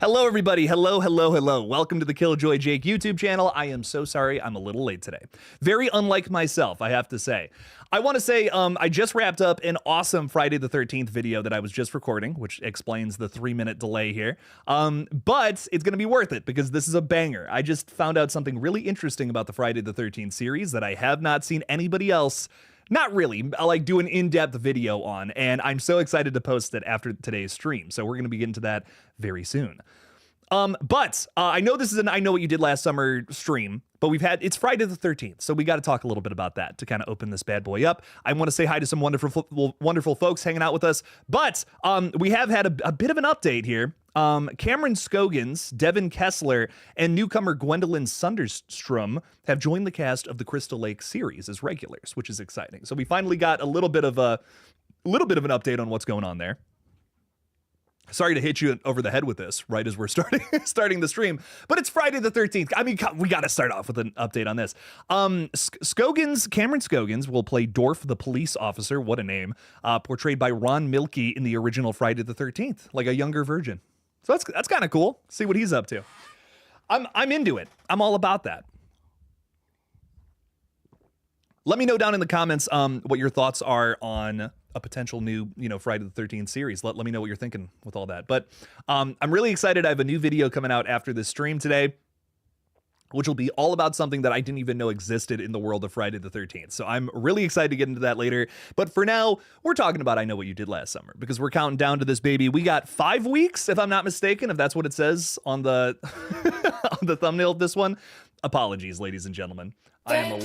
Hello, everybody. Hello, hello, hello. Welcome to the Killjoy Jake YouTube channel. I am so sorry I'm a little late today. Very unlike myself, I have to say. I want to say I just wrapped up an awesome Friday the 13th video that I was just recording, which explains the 3-minute delay here. But it's going to be worth it because this is a banger. I just found out something really interesting about the Friday the 13th series that I have not seen anybody else not really, like do an in-depth video on, and I'm so excited to post it after today's stream. So we're going to be getting to that very soon. But I know this is an I Know What You Did Last Summer stream, but it's Friday the 13th, so we got to talk a little bit about that to kind of open this bad boy up. I want to say hi to some wonderful folks hanging out with us, but we have had a bit of an update here. Cameron Scogins, Devin Kessler, and newcomer Gwendolyn Sunderstrom have joined the cast of the Crystal Lake series as regulars, which is exciting. So we finally got a little bit of an update on what's going on there. Sorry to hit you over the head with this right as we're starting the stream, but it's Friday the 13th. I mean, we got to start off with an update on this. Cameron Scogins will play Dorf, the police officer. What a name. Portrayed by Ron Milkey in the original Friday the 13th, like a younger version. So that's kind of cool. See what he's up to. I'm into it. I'm all about that. Let me know down in the comments what your thoughts are on a potential new, Friday the 13th series. Let me know what you're thinking with all that. But I'm really excited. I have a new video coming out after this stream today, which will be all about something that I didn't even know existed in the world of Friday the 13th. So I'm really excited to get into that later. But for now, we're talking about I Know What You Did Last Summer because we're counting down to this baby. We got 5 weeks, if I'm not mistaken, if that's what it says on the on the thumbnail of this one. Apologies, ladies and gentlemen. I am a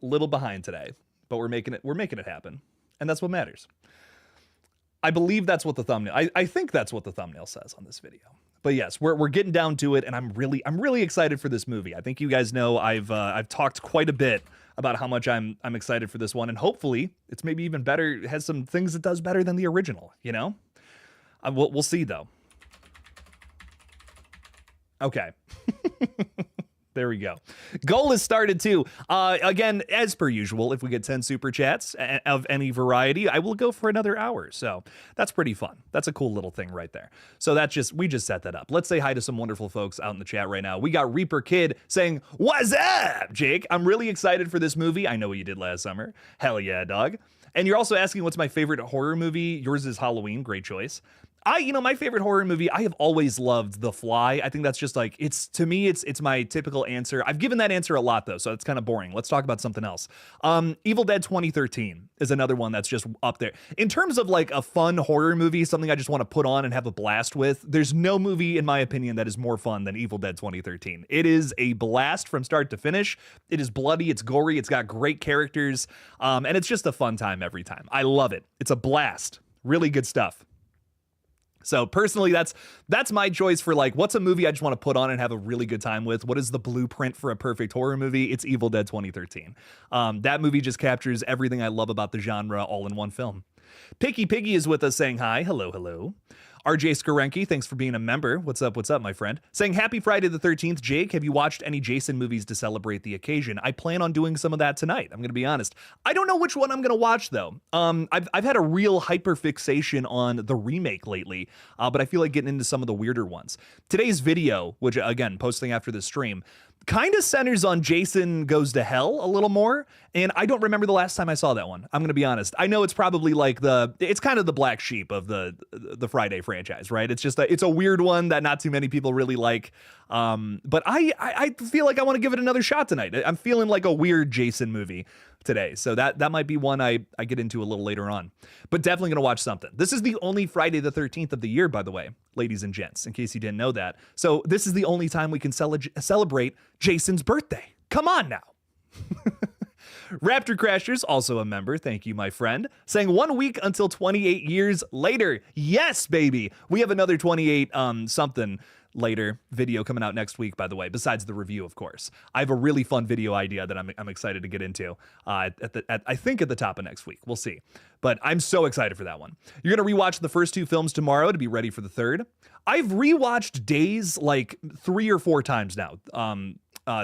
little behind today, but we're making it happen. And that's what matters. I believe that's what the thumbnail, I think that's what the thumbnail says on this video. But yes, we're getting down to it, and I'm really excited for this movie. I think you guys know I've talked quite a bit about how much I'm excited for this one, and hopefully it's maybe even better. It has some things it does better than the original, We'll see though. Okay. There we go. Goal has started too. Again, as per usual, if we get 10 super chats of any variety, I will go for another hour. So that's pretty fun. That's a cool little thing right there. So we just set that up. Let's say hi to some wonderful folks out in the chat right now. We got Reaper Kid saying, "What's up, Jake? I'm really excited for this movie. I Know What You Did Last Summer. Hell yeah, dog." And you're also asking what's my favorite horror movie. Yours is Halloween. Great choice. My favorite horror movie, I have always loved The Fly. I think that's just like, to me, it's my typical answer. I've given that answer a lot though, so it's kind of boring. Let's talk about something else. Evil Dead 2013 is another one that's just up there. In terms of like a fun horror movie, something I just want to put on and have a blast with, there's no movie, in my opinion, that is more fun than Evil Dead 2013. It is a blast from start to finish. It is bloody, it's gory, it's got great characters, and it's just a fun time every time. I love it. It's a blast. Really good stuff. So personally, that's my choice for like, what's a movie I just want to put on and have a really good time with? What is the blueprint for a perfect horror movie? It's Evil Dead 2013. That movie just captures everything I love about the genre all in one film. Picky Piggy is with us saying hi. Hello, hello. RJ Skarenki, thanks for being a member. What's up, my friend? Saying happy Friday the 13th. Jake, have you watched any Jason movies to celebrate the occasion? I plan on doing some of that tonight. I'm going to be honest. I don't know which one I'm going to watch, though. I've had a real hyper fixation on the remake lately, but I feel like getting into some of the weirder ones. Today's video, which, again, posting after this stream, kind of centers on Jason Goes to Hell a little more, and I don't remember the last time I saw that one. I'm gonna be honest. I know it's probably like it's kind of the black sheep of the Friday franchise, right? It's just it's a weird one that not too many people really like. But I feel like I want to give it another shot tonight. I'm feeling like a weird Jason movie today, so that might be one I get into a little later on. But definitely gonna watch something. This is the only Friday the 13th of the year, by the way, ladies and gents, in case you didn't know that. So this is the only time we can celebrate Jason's birthday. Come on now. Raptor Crashers, also a member, thank you, my friend, saying 1 week until 28 years later. Yes, baby. We have another 28 something later video coming out next week, by the way, besides the review, of course. I have a really fun video idea that I'm excited to get into I think at the top of next week. We'll see. But I'm so excited for that one. You're going to rewatch the first 2 films tomorrow to be ready for the third. I've rewatched Days like 3 or 4 times now.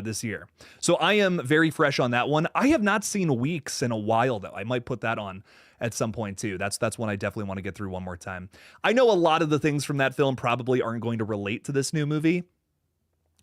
This year. So I am very fresh on that one. I have not seen Weeks in a while, though. I might put that on at some point too. That's one I definitely want to get through one more time. I know a lot of the things from that film probably aren't going to relate to this new movie.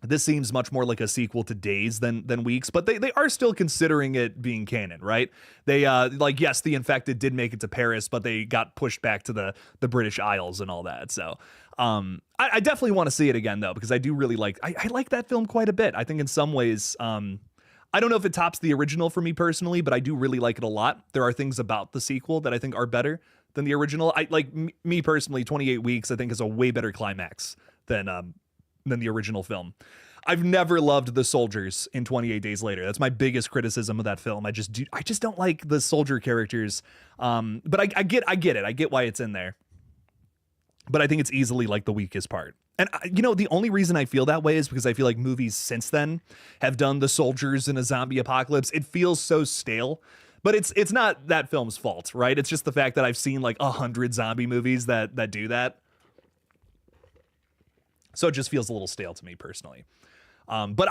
This seems much more like a sequel to Days than Weeks, but they are still considering it being canon, right? They like, yes, the infected did make it to Paris, but they got pushed back to the British Isles and all that. So I definitely want to see it again though, because I do really like I like that film quite a bit. I think in some ways I don't know if it tops the original for me personally, but I do really like it a lot. There are things about the sequel that I think are better than the original. I like me personally, 28 Weeks I think is a way better climax than the original film. I've never loved the soldiers in 28 Days Later. That's my biggest criticism of that film. I just don't like the soldier characters. But I get it. I get why it's in there. But I think it's easily like the weakest part. And the only reason I feel that way is because I feel like movies since then have done the soldiers in a zombie apocalypse. It feels so stale. But it's not that film's fault, right? It's just the fact that I've seen like 100 zombie movies that do that. So it just feels a little stale to me personally. But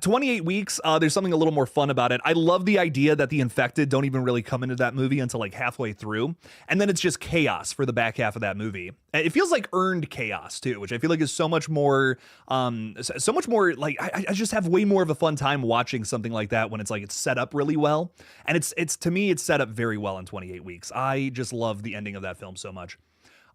28 Weeks, there's something a little more fun about it. I love the idea that the infected don't even really come into that movie until like halfway through. And then it's just chaos for the back half of that movie. It feels like earned chaos too, which I feel like is so much more like I just have way more of a fun time watching something like that when it's like it's set up really well. And it's to me, it's set up very well in 28 Weeks. I just love the ending of that film so much.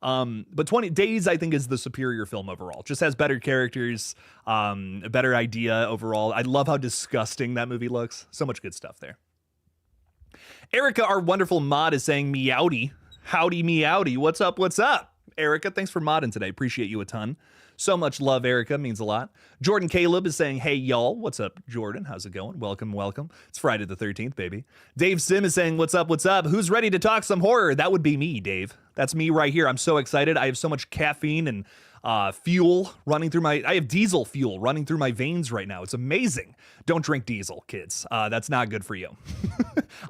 But 20 Days, I think, is the superior film overall. Just has better characters, a better idea overall. I love how disgusting that movie looks. So much good stuff there. Erica, our wonderful mod, is saying meowdy. Howdy meowdy. What's up? What's up? Erica, thanks for modding today. Appreciate you a ton. So much love, Erica. Means a lot. Jordan Caleb is saying, hey, y'all. What's up, Jordan? How's it going? Welcome, welcome. It's Friday the 13th, baby. Dave Sim is saying, what's up, what's up? Who's ready to talk some horror? That would be me, Dave. That's me right here. I'm so excited. I have so much caffeine and fuel running through I have diesel fuel running through my veins right now. It's amazing. Don't drink diesel, kids. That's not good for you.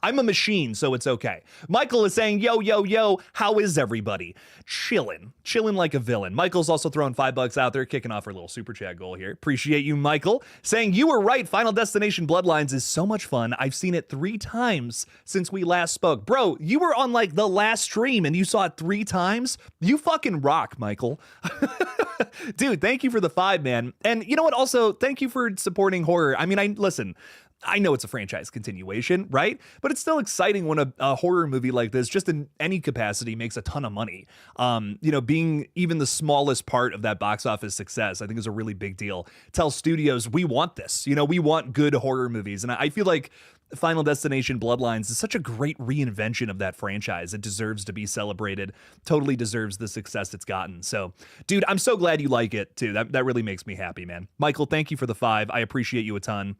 I'm a machine, so it's okay. Michael is saying, yo, yo, yo, how is everybody? Chilling like a villain. Michael's also throwing $5 out there, kicking off our little super chat goal here. Appreciate you, Michael. Saying, you were right. Final Destination Bloodlines is so much fun. I've seen it 3 times since we last spoke. Bro, you were on like the last stream and you saw it 3 times? You fucking rock, Michael. Dude, thank you for the 5, man. And you know what? Also, thank you for supporting horror. I mean, listen, I know it's a franchise continuation, right? But it's still exciting when a horror movie like this, just in any capacity, makes a ton of money. Being even the smallest part of that box office success, I think is a really big deal. Tell studios, we want this. We want good horror movies. And I feel like Final Destination Bloodlines is such a great reinvention of that franchise. It deserves to be celebrated, totally deserves the success it's gotten. So, dude, I'm so glad you like it too. That really makes me happy, man. Michael, thank you for the 5. I appreciate you a ton.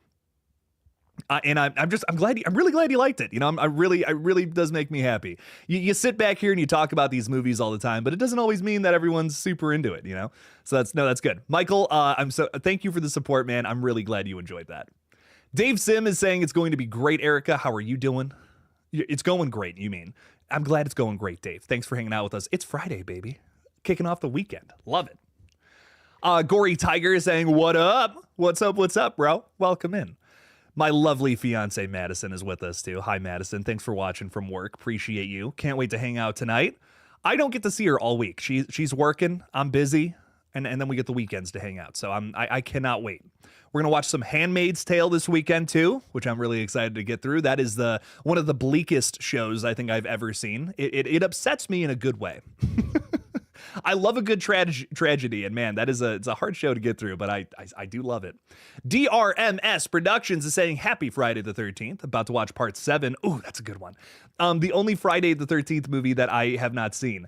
And I'm really glad you liked it. It really does make me happy. You sit back here and you talk about these movies all the time, but it doesn't always mean that everyone's super into it, So that's good. Michael, thank you for the support, man. I'm really glad you enjoyed that. Dave Sim is saying it's going to be great. Erica, how are you doing? It's going great, you mean. I'm glad it's going great, Dave. Thanks for hanging out with us. It's Friday, baby. Kicking off the weekend. Love it. Gory Tiger is saying, what up? What's up, bro? Welcome in. My lovely fiance Madison is with us too. Hi, Madison. Thanks for watching from work. Appreciate you. Can't wait to hang out tonight. I don't get to see her all week. She's working. I'm busy. And then we get the weekends to hang out. So I cannot wait. We're going to watch some Handmaid's Tale this weekend too, which I'm really excited to get through. That is one of the bleakest shows I think I've ever seen. It upsets me in a good way. I love a good tragedy, and man, it's a hard show to get through, but I do love it. DRMS Productions is saying happy Friday the 13th. About to watch part 7. Ooh, that's a good one. The only Friday the 13th movie that I have not seen.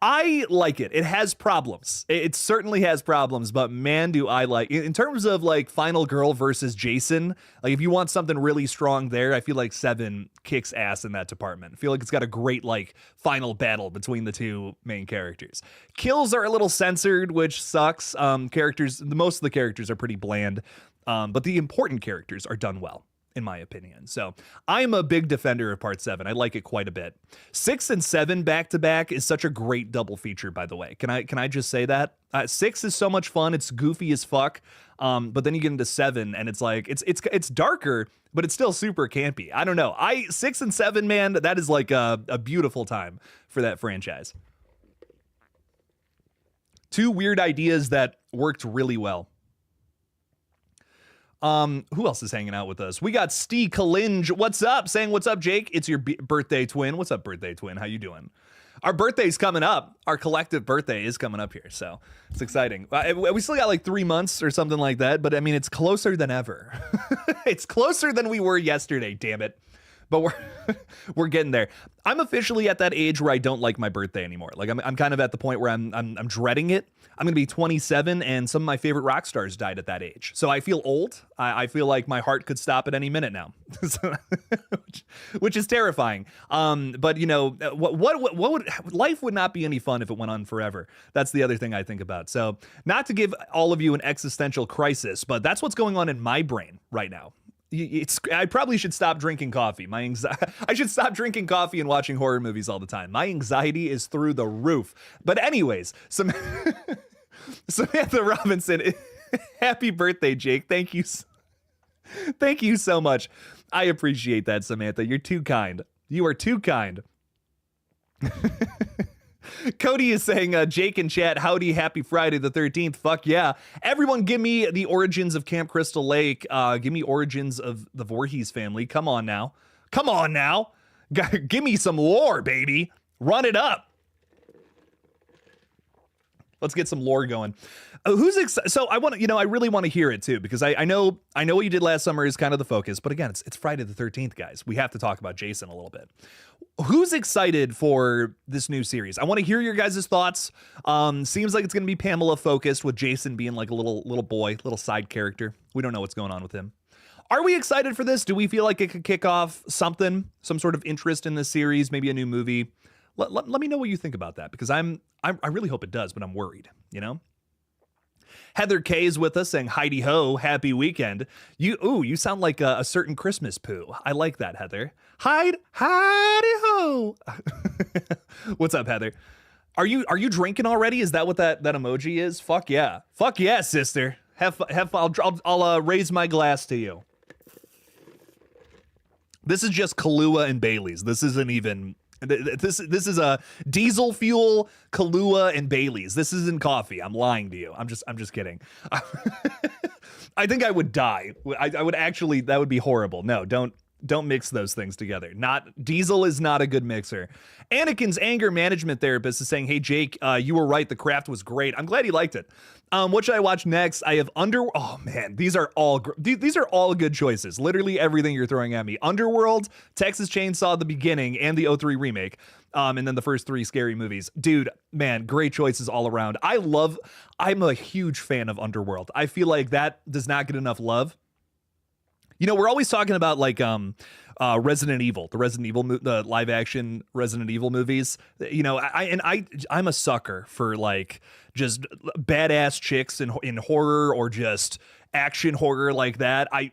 I like it. It has problems. It certainly has problems, but man, do I like it. In terms of like Final Girl versus Jason, like if you want something really strong there, I feel like 7 kicks ass in that department. I feel like it's got a great like final battle between the 2 main characters. Kills are a little censored, which sucks. Most of the characters are pretty bland, but the important characters are done well. in my opinion. So I'm a big defender of part 7. I like it quite a bit. 6 and 7 back to back is such a great double feature, by the way. Can I just say that? 6 is so much fun. It's goofy as fuck. But then you get into 7 and it's like it's darker, but it's still super campy. I don't know. 6 and 7, man, that is like a beautiful time for that franchise. 2 weird ideas that worked really well. Who else is hanging out with us? We got Steve Kalinge. What's up? Saying what's up, Jake? It's your birthday twin. What's up, birthday twin? How you doing? Our birthday's coming up. Our collective birthday is coming up here, so it's exciting. We still got like 3 months or something like that, but I mean, it's closer than ever. It's closer than we were yesterday, damn it. But we're getting there. I'm officially at that age where I don't like my birthday anymore. Like I'm kind of at the point where I'm dreading it. I'm gonna be 27, and some of my favorite rock stars died at that age. So I feel old. I feel like my heart could stop at any minute now, which is terrifying. But you know, what would life would not be any fun if it went on forever. That's the other thing I think about. So not to give all of you an existential crisis, but that's what's going on in my brain right now. I probably should stop drinking coffee. I should stop drinking coffee and watching horror movies all the time. My anxiety is through the roof. But anyways, Samantha Robinson, happy birthday, Jake. Thank you. Thank you so much. I appreciate that, Samantha. You're too kind. You are too kind. Cody is saying, Jake in chat, howdy, happy Friday the 13th. Fuck yeah. Everyone give me the origins of Camp Crystal Lake. Give me origins of the Voorhees family. Come on now. Come on now. Give me some lore, baby. Run it up. Let's get some lore going. Who's excited? So I want to, I really want to hear it too, because I know what you did last summer is kind of the focus, but again, it's Friday the 13th, guys. We have to talk about Jason a little bit. Who's excited for this new series? I want to hear your guys' thoughts. Seems like it's going to be Pamela focused, with Jason being like a little boy, little side character. We don't know what's going on with him. Are we excited for this? Do we feel like it could kick off some sort of interest in this series, maybe a new movie? Let me know what you think about that, because I really hope it does, but I'm worried, Heather K is with us saying, Heidi ho, happy weekend. You sound like a certain Christmas poo. I like that, Heather. Heidi ho. What's up, Heather? Are you drinking already? Is that what that emoji is? Fuck yeah. Fuck yeah, sister. Have I'll raise my glass to you. This is just Kahlua and Bailey's. This isn't even... This is a diesel fuel, Kahlua, and Bailey's. This isn't coffee. I'm lying to you. I'm just kidding. I think I would die. I would actually, that would be horrible. No, don't mix those things together. Diesel is not a good mixer. Anakin's anger management therapist is saying, hey, Jake, you were right. The Craft was great. I'm glad he liked it. What should I watch next? I have oh man, these are all good choices. Literally everything you're throwing at me. Underworld, Texas Chainsaw, The Beginning, and the 03 remake. And then the first 3 scary movies. Dude, man, great choices all around. I'm a huge fan of Underworld. I feel like that does not get enough love. We're always talking about like Resident Evil, the live action Resident Evil movies. I'm a sucker for like just badass chicks in horror, or just action horror like that. I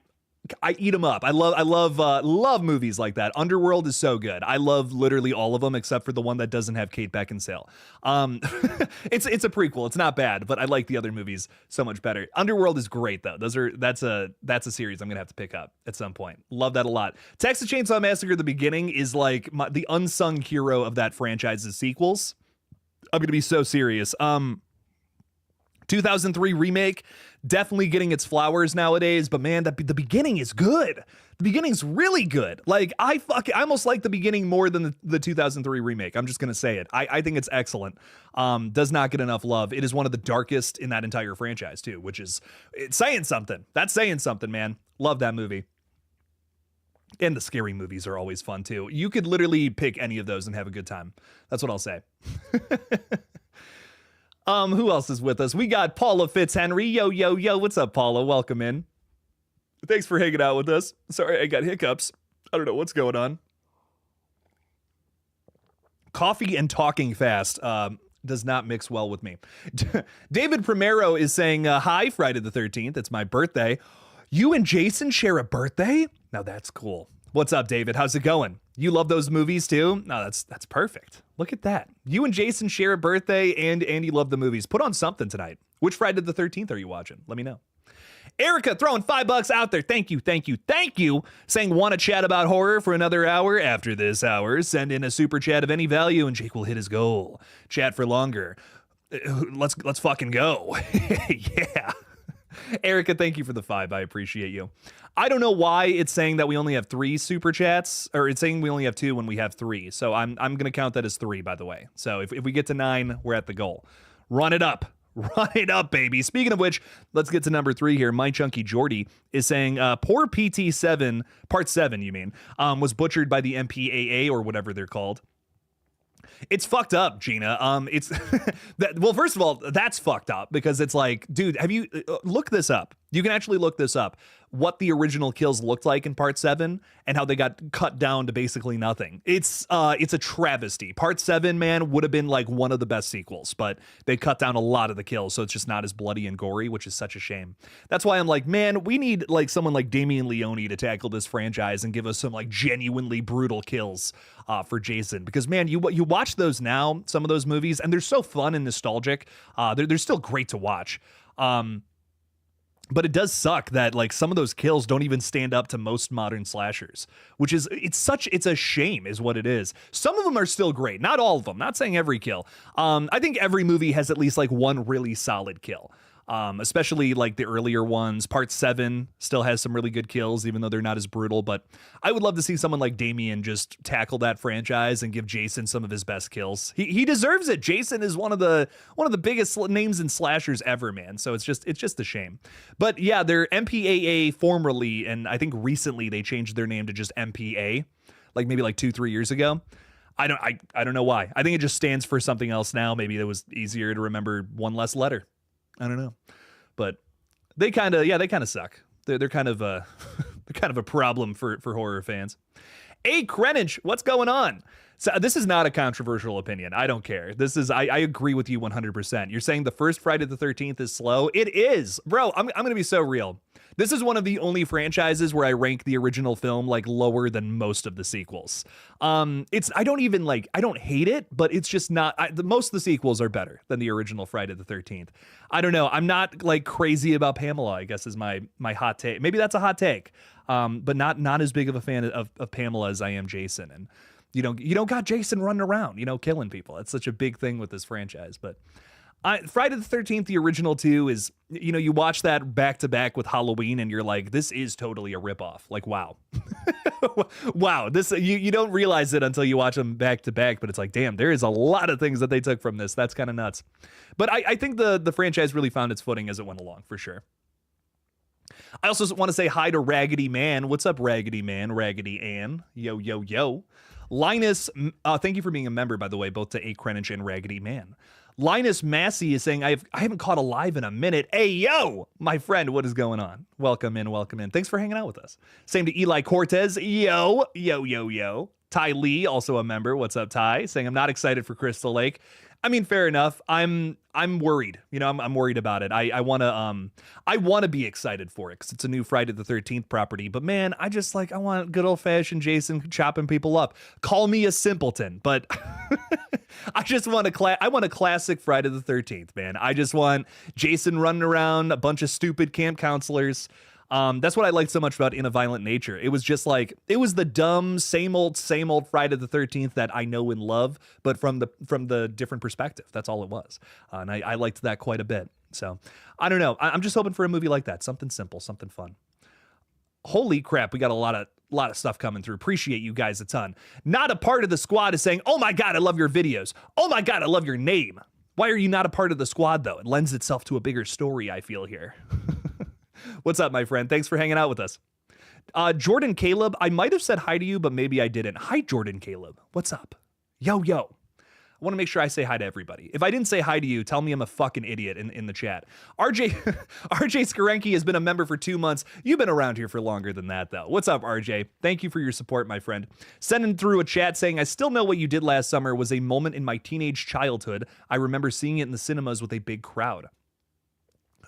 eat them up. I love movies like that. Underworld is so good. I love literally all of them except for the one that doesn't have Kate Beckinsale. It's a prequel. It's not bad, but I like the other movies so much better. Underworld is great though. That's a series I'm gonna have to pick up at some point. Love that a lot. Texas Chainsaw Massacre: The Beginning is like the unsung hero of that franchise's sequels. I'm gonna be so serious. 2003 remake, definitely getting its flowers nowadays, but man, the beginning is good. The beginning's really good. Like I almost like the beginning more than the 2003 remake. I'm just gonna say it. I think it's excellent. Does not get enough love. It is one of the darkest in that entire franchise too, it's saying something. That's saying something, man. Love that movie. And the scary movies are always fun too. You could literally pick any of those and have a good time. That's what I'll say. Who else is with us? We got Paula Fitzhenry. Yo. What's up, Paula? Welcome in. Thanks for hanging out with us. Sorry, I got hiccups. I don't know what's going on. Coffee and talking fast does not mix well with me. David Primero is saying, hi, Friday the 13th. It's my birthday. You and Jason share a birthday? Now that's cool. What's up, David? How's it going? You love those movies too? No, that's perfect. Look at that. You and Jason share a birthday, and you love the movies. Put on something tonight. Which Friday the 13th are you watching? Let me know. Erica throwing $5 out there. Thank you. Saying, want to chat about horror for another hour? After this hour, send in a super chat of any value and Jake will hit his goal. Chat for longer. Let's fucking go. Yeah. Erica, thank you for the 5. I appreciate you. I don't know why it's saying that we only have 3 super chats, or it's saying we only have 2 when we have 3. So I'm going to count that as 3, by the way. So if we get to 9, we're at the goal. Run it up. Run it up, baby. Speaking of which, let's get to number 3 here. My Chunky Jordy is saying, poor PT7, part 7, you mean, was butchered by the MPAA or whatever they're called. It's fucked up, Gina. It's that. Well, first of all, that's fucked up because it's like, dude, have you look this up? You can actually look this up. What the original kills looked like in part 7 and how they got cut down to basically nothing. It's a travesty. Part 7, man, would have been like one of the best sequels, but they cut down a lot of the kills, so it's just not as bloody and gory, which is such a shame. That's why I'm like, man, we need like someone like Damian Leone to tackle this franchise and give us some like genuinely brutal kills for Jason. Because man, you watch those now, some of those movies, and they're so fun and nostalgic. They're still great to watch. But it does suck that like some of those kills don't even stand up to most modern slashers, which is it's a shame is what it is. Some of them are still great, not all of them. Not saying every kill. I think every movie has at least like one really solid kill. Especially like the earlier ones. Part 7 still has some really good kills, even though they're not as brutal. But I would love to see someone like Damien just tackle that franchise and give Jason some of his best kills. He deserves it. Jason is one of the biggest names in slashers ever, man. So it's just a shame. But yeah, they're MPAA formerly, and I think recently they changed their name to just MPA, like maybe like 2-3 years ago. I don't know why. I think it just stands for something else now. Maybe it was easier to remember one less letter. I don't know, but they kind of suck. They're kind of they're kind of a problem for horror fans. Hey, Krenich, what's going on? So this is not a controversial opinion. I don't care. This is I agree with you 100%. You're saying the first Friday the 13th is slow. It is, bro. I'm gonna be so real. This is one of the only franchises where I rank the original film like lower than most of the sequels. I don't hate it, but it's just not. Most of the sequels are better than the original Friday the 13th. I don't know. I'm not like crazy about Pamela, I guess is my hot take. Maybe that's a hot take. But not as big of a fan of Pamela as I am Jason. And you don't got Jason running around, killing people. It's such a big thing with this franchise. But Friday the 13th, the original 2 is, you watch that back to back with Halloween and you're like, this is totally a ripoff. Like, wow. Wow. This, you don't realize it until you watch them back to back, but it's like, damn, there is a lot of things that they took from this. That's kind of nuts. But I think the franchise really found its footing as it went along, for sure. I also want to say hi to Raggedy Man. What's up, Raggedy Man? Raggedy Ann. Yo, yo, yo. Linus, thank you for being a member, by the way, both to A. Krenich and Raggedy Man. Linus Massey is saying, I haven't caught a live in a minute. Hey, yo, my friend, what is going on? Welcome in. Thanks for hanging out with us. Same to Eli Cortez. Yo, yo, yo, yo. Ty Lee, also a member. What's up, Ty? Saying, I'm not excited for Crystal Lake. I mean, fair enough. I'm worried. I'm worried about it. I want to be excited for it because it's a new Friday the 13th property. But man, I want good old fashioned Jason chopping people up. Call me a simpleton, but I just want a classic Friday the 13th, man. I just want Jason running around, a bunch of stupid camp counselors. That's what I liked so much about In a Violent Nature. It was just like, it was the dumb, same old Friday the 13th that I know and love, but from the different perspective. That's all it was. And I liked that quite a bit. So I don't know. I'm just hoping for a movie like that. Something simple, something fun. Holy crap. We got a lot of stuff coming through. Appreciate you guys a ton. Not a part of the squad is saying, oh my God, I love your videos. Oh my God, I love your name. Why are you not a part of the squad though? It lends itself to a bigger story, I feel here. What's up, my friend? Thanks for hanging out with us. Jordan Caleb, I might have said hi to you, but maybe I didn't. Hi, Jordan Caleb. What's up? Yo, yo. I want to make sure I say hi to everybody. If I didn't say hi to you, tell me I'm a fucking idiot in the chat. RJ Skarenki has been a member for 2 months. You've been around here for longer than that, though. What's up, RJ? Thank you for your support, my friend. Sending through a chat saying, I still know what you did last summer was a moment in my teenage childhood. I remember seeing it in the cinemas with a big crowd.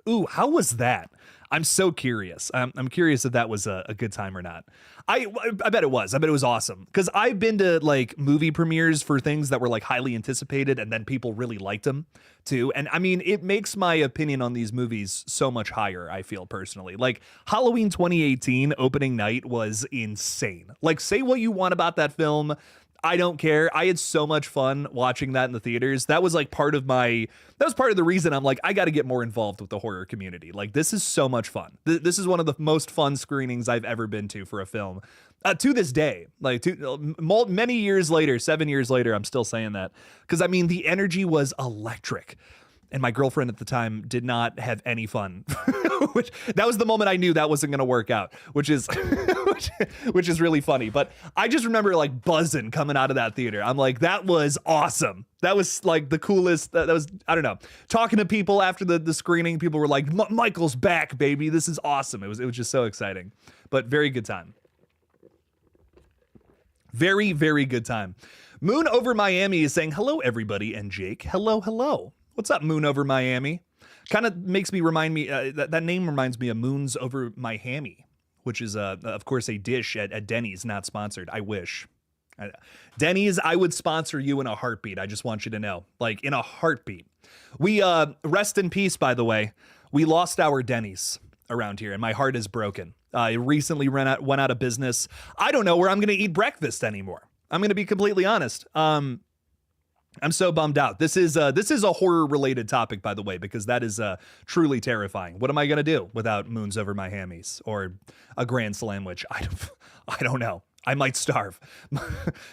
Ooh, how was that? I'm so curious. I'm curious if that was a good time or not. I bet it was. I bet it was awesome because I've been to like movie premieres for things that were like highly anticipated and then people really liked them too. And I mean, it makes my opinion on these movies so much higher, I feel personally. Like Halloween 2018 opening night was insane. Like, say what you want about that film. I don't care. I had so much fun watching that in the theaters. That was like that was part of the reason I'm like, I got to get more involved with the horror community. Like, this is so much fun. This is one of the most fun screenings I've ever been to for a film. To this day, like many years later, 7 years later, I'm still saying that. Because I mean, the energy was electric. And my girlfriend at the time did not have any fun. That was the moment I knew that wasn't going to work out, which is which is really funny. But I just remember like buzzing coming out of that theater. I'm like, that was awesome. That was like the coolest. That was, I don't know, talking to people after the screening. People were like, Michael's back, baby. This is awesome. It was just so exciting, but very good time. Very, very good time. Moon Over Miami is saying, hello, everybody. And Jake, hello, hello. What's up, Moon Over Miami? Kind of makes me remind me, that name reminds me of Moons Over My Hammy, which is, of course, a dish at Denny's, not sponsored. I wish. Denny's, I would sponsor you in a heartbeat. I just want you to know, like in a heartbeat. We, rest in peace, by the way. We lost our Denny's around here and my heart is broken. It recently went out of business. I don't know where I'm going to eat breakfast anymore. I'm going to be completely honest. I'm so bummed out. This is a horror related topic, by the way, because that is truly terrifying. What am I gonna do without Moons Over My Hammies or a Grand Slamwich? I don't know. I might starve.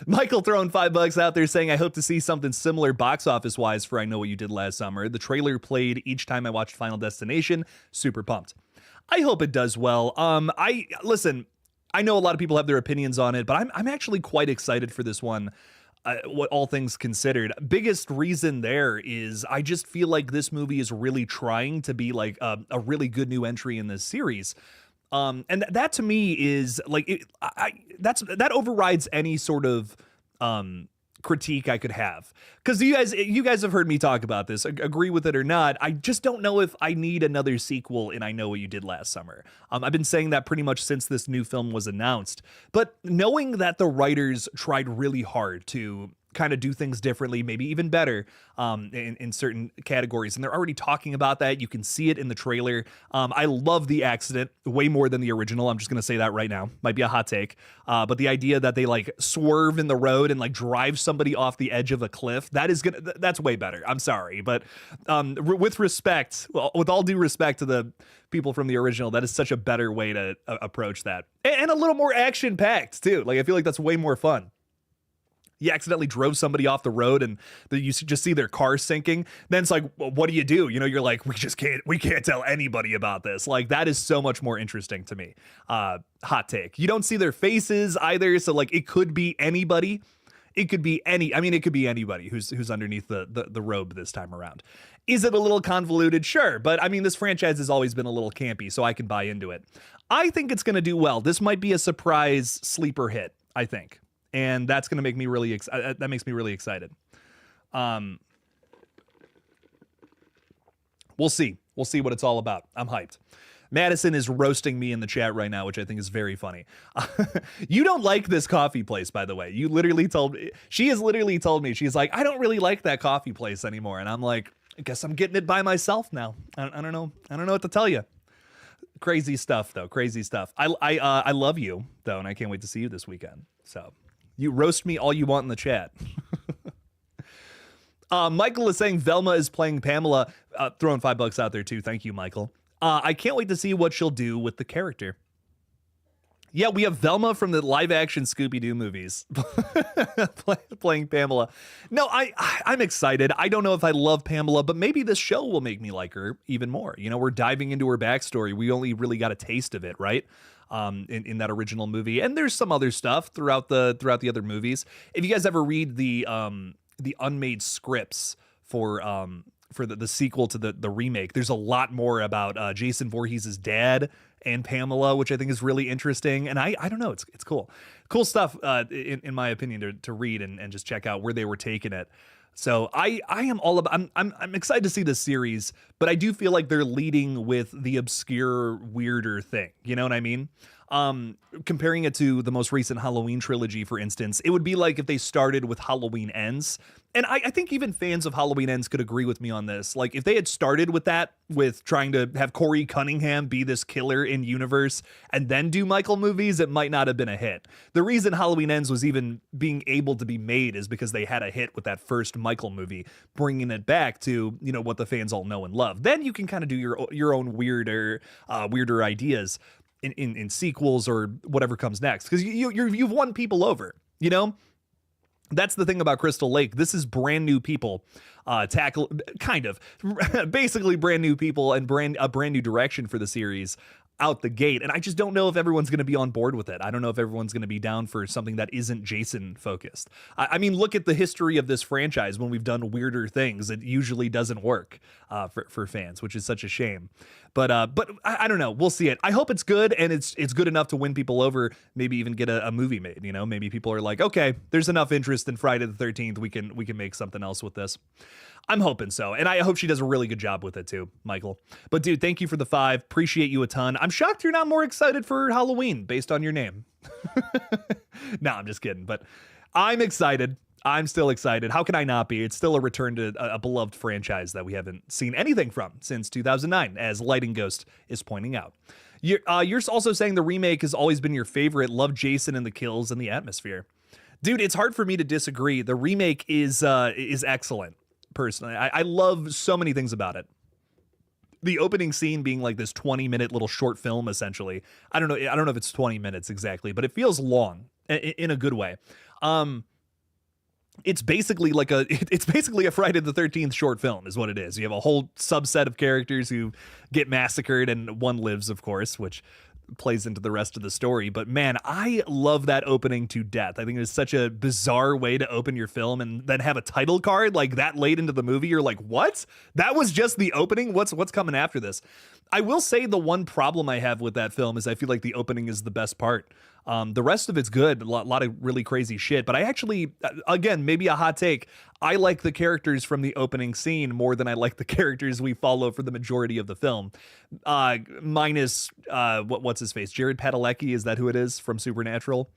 Michael throwing $5 out there saying, I hope to see something similar box office wise for I Know What You Did Last Summer. The trailer played each time I watched Final Destination. Super pumped. I hope it does well. Listen, I know a lot of people have their opinions on it, but I'm actually quite excited for this one. What all things considered, biggest reason there is I just feel like this movie is really trying to be like a really good new entry in this series. And that to me is like, that overrides any sort of, critique I could have. Cause you guys have heard me talk about this, agree with it or not. I just don't know if I need another sequel in I Know What You Did Last Summer. I've been saying that pretty much since this new film was announced, but knowing that the writers tried really hard to kind of do things differently, maybe even better, in certain categories. And they're already talking about that. You can see it in the trailer. I love The Accident way more than the original. I'm just going to say that right now. Might be a hot take. But the idea that they like swerve in the road and like drive somebody off the edge of a cliff, that's way better. I'm sorry. But with respect, well, with all due respect to the people from the original, that is such a better way to approach that. And a little more action packed too. Like, I feel like that's way more fun. You accidentally drove somebody off the road and you just see their car sinking. Then it's like, well, what do? You know, you're like, we can't tell anybody about this. Like, that is so much more interesting to me. Hot take. You don't see their faces either. So like, it could be anybody. It could be anybody who's underneath the robe this time around. Is it a little convoluted? Sure. But I mean, this franchise has always been a little campy, so I can buy into it. I think it's going to do well. This might be a surprise sleeper hit, I think. And that's going to make me really that makes me really excited. We'll see what it's all about. I'm hyped. Madison is roasting me in the chat right now, which I think is very funny. You don't like this coffee place, by the way. She has literally told me, she's like, I don't really like that coffee place anymore. And I'm like, I guess I'm getting it by myself now. I don't know what to tell you. Crazy stuff though. Crazy stuff. I love you though. And I can't wait to see you this weekend. So you roast me all you want in the chat. Michael is saying Velma is playing Pamela, throwing $5 out there too. Thank you, Michael. I can't wait to see what she'll do with the character. Yeah, we have Velma from the live action Scooby-Doo movies playing Pamela. No, I'm excited. I don't know if I love Pamela, but maybe this show will make me like her even more. You know, we're diving into her backstory. We only really got a taste of it, right? In that original movie. And there's some other stuff throughout the other movies. If you guys ever read the unmade scripts for the sequel to the remake, there's a lot more about Jason Voorhees' dad and Pamela, which I think is really interesting. And I don't know, it's cool stuff in my opinion to read and just check out where they were taking it. So I am all about I'm excited to see this series, but I do feel like they're leading with the obscure, weirder thing. You know what I mean? Comparing it to the most recent Halloween trilogy, for instance, it would be like if they started with Halloween Ends. And I think even fans of Halloween Ends could agree with me on this. Like, if they had started with that, with trying to have Corey Cunningham be this killer in universe and then do Michael movies, it might not have been a hit. The reason Halloween Ends was even being able to be made is because they had a hit with that first Michael movie, bringing it back to, you know, what the fans all know and love. Then you can kind of do your own weirder ideas in sequels or whatever comes next, because you've won people over, you know. That's the thing about Crystal Lake. This is brand new people, basically brand new people and a brand new direction for the series out the gate. And I just don't know if everyone's going to be on board with it. I don't know if everyone's going to be down for something that isn't Jason focused. I mean, look at the history of this franchise. When we've done weirder things, it usually doesn't work for fans, which is such a shame. But I don't know. We'll see it. I hope it's good, and it's good enough to win people over. Maybe even get a movie made. You know, maybe people are like, okay, there's enough interest in Friday the 13th. We can make something else with this. I'm hoping so. And I hope she does a really good job with it too, Michael. But dude, thank you for the 5. Appreciate you a ton. I'm shocked you're not more excited for Halloween based on your name. No, I'm just kidding. But I'm excited. I'm still excited. How can I not be? It's still a return to a beloved franchise that we haven't seen anything from since 2009, as Lighting Ghost is pointing out. You're also saying the remake has always been your favorite. Love Jason and the kills and the atmosphere. Dude, it's hard for me to disagree. The remake is excellent. Personally, I love so many things about it. The opening scene being like this 20-minute little short film, essentially. I don't know if it's 20 minutes exactly, but it feels long in a good way. It's basically a Friday the 13th short film is what it is. You have a whole subset of characters who get massacred, and one lives, of course, which plays into the rest of the story. But man, I love that opening to death. I think it's such a bizarre way to open your film and then have a title card like that late into the movie. You're like, what? That was just the opening? What's coming after this? I will say the one problem I have with that film is I feel like the opening is the best part. The rest of it's good, a lot of really crazy shit. But I actually, again, maybe a hot take, I like the characters from the opening scene more than I like the characters we follow for the majority of the film. Minus, what's his face? Jared Padalecki, is that who it is from Supernatural?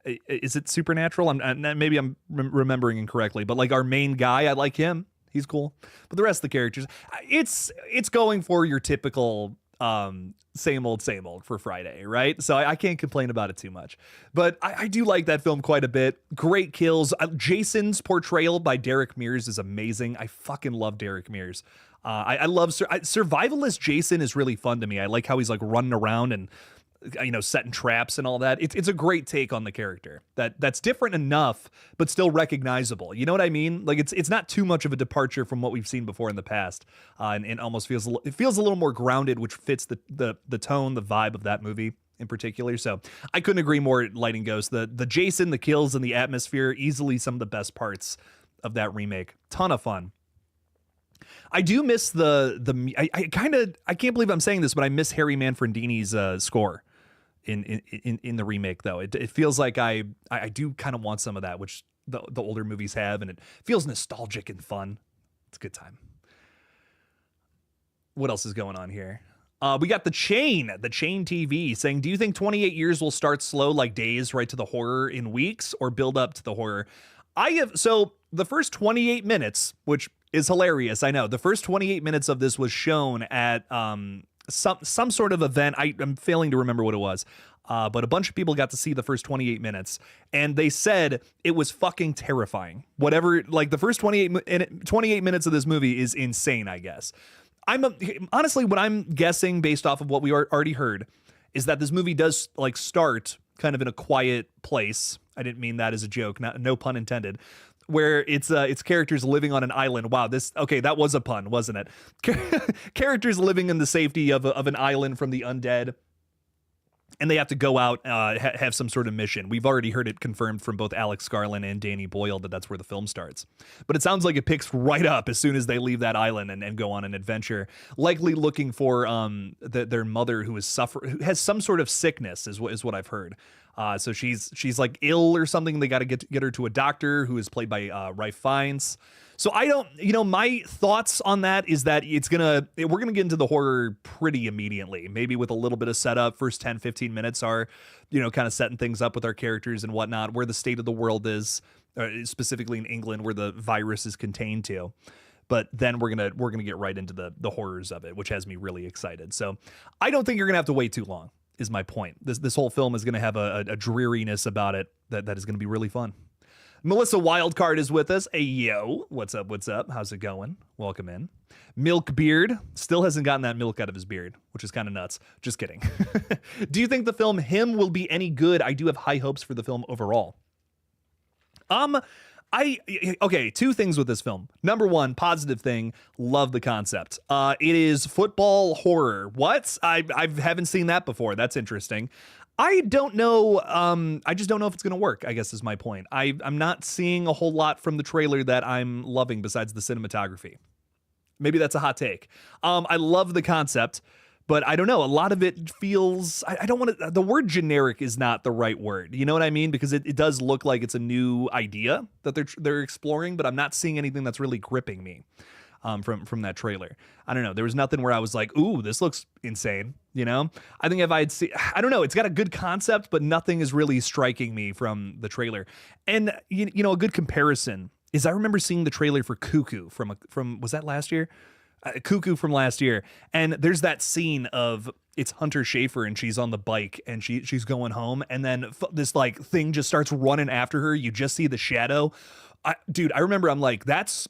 Is it Supernatural? Maybe I'm remembering incorrectly, but like our main guy, I like him. He's cool. But the rest of the characters, it's going for your typical same old for Friday, right? So I can't complain about it too much. But I do like that film quite a bit. Great kills. Jason's portrayal by Derek Mears is amazing. I fucking love Derek Mears. I love survivalist Jason is really fun to me. I like how he's like running around and, you know, setting traps and all that. It's a great take on the character that's different enough but still recognizable. You know what I mean? Like it's not too much of a departure from what we've seen before in the past, and almost feels a little more grounded, which fits the tone, the vibe of that movie in particular. So I couldn't agree more. Lighting Ghost, the Jason, the kills, and the atmosphere, easily some of the best parts of that remake. Ton of fun. I do miss I can't believe I'm saying this, but I miss Harry Manfredini's score in the remake, though. It feels like I do kind of want some of that, which the older movies have, and it feels nostalgic and fun. It's a good time. What else is going on here? We got the Chain TV saying, do you think 28 years will start slow like Days, right to the horror in weeks, or build up to the horror? So the first 28 minutes, which is hilarious, I know. The first 28 minutes of this was shown at some sort of event. I'm failing to remember what it was. But a bunch of people got to see the first 28 minutes, and they said it was fucking terrifying. Whatever, like the first 28 minutes of this movie is insane, I guess. Honestly, what I'm guessing based off of what we already heard is that this movie does like start kind of in a quiet place. I didn't mean that as a joke, no pun intended. Where it's characters living on an island. Wow, that was a pun, wasn't it? Characters living in the safety of an island from the undead, and they have to go out, have some sort of mission. We've already heard it confirmed from both Alex Garland and Danny Boyle that that's where the film starts. But it sounds like it picks right up as soon as they leave that island and go on an adventure, likely looking for their mother who has some sort of sickness, is what I've heard. So she's like ill or something. They got to get her to a doctor who is played by Ralph Fiennes. So I don't, my thoughts on that is that we're gonna get into the horror pretty immediately, maybe with a little bit of setup. First 10, 15 minutes are, kind of setting things up with our characters and whatnot, where the state of the world is, specifically in England, where the virus is contained to. But then we're gonna get right into the horrors of it, which has me really excited. So I don't think you're gonna have to wait too long, is my point. This whole film is gonna have a dreariness about it that is gonna be really fun. Melissa Wildcard is with us. Hey, yo. What's up? What's up? How's it going? Welcome in. Milk Beard still hasn't gotten that milk out of his beard, which is kind of nuts. Just kidding. Do you think the film Him will be any good? I do have high hopes for the film overall. Okay, two things with this film. Number one, positive thing, love the concept. It is football horror. What? I haven't seen that before. That's interesting. I don't know. I just don't know if it's going to work, I guess is my point. I'm not seeing a whole lot from the trailer that I'm loving besides the cinematography. Maybe that's a hot take. I love the concept, but I don't know. A lot of it feels, I don't want to, the word generic is not the right word. You know what I mean? Because it does look like it's a new idea that they're exploring, but I'm not seeing anything that's really gripping me. From that trailer. I don't know. There was nothing where I was like, ooh, this looks insane. I think if I'd see, I don't know, it's got a good concept, but nothing is really striking me from the trailer. And a good comparison is I remember seeing the trailer for Cuckoo from was that last year? Cuckoo from last year. And there's that scene of it's Hunter Schafer and she's on the bike and she's going home. And then this like thing just starts running after her. You just see the shadow. Dude, I remember I'm like, that's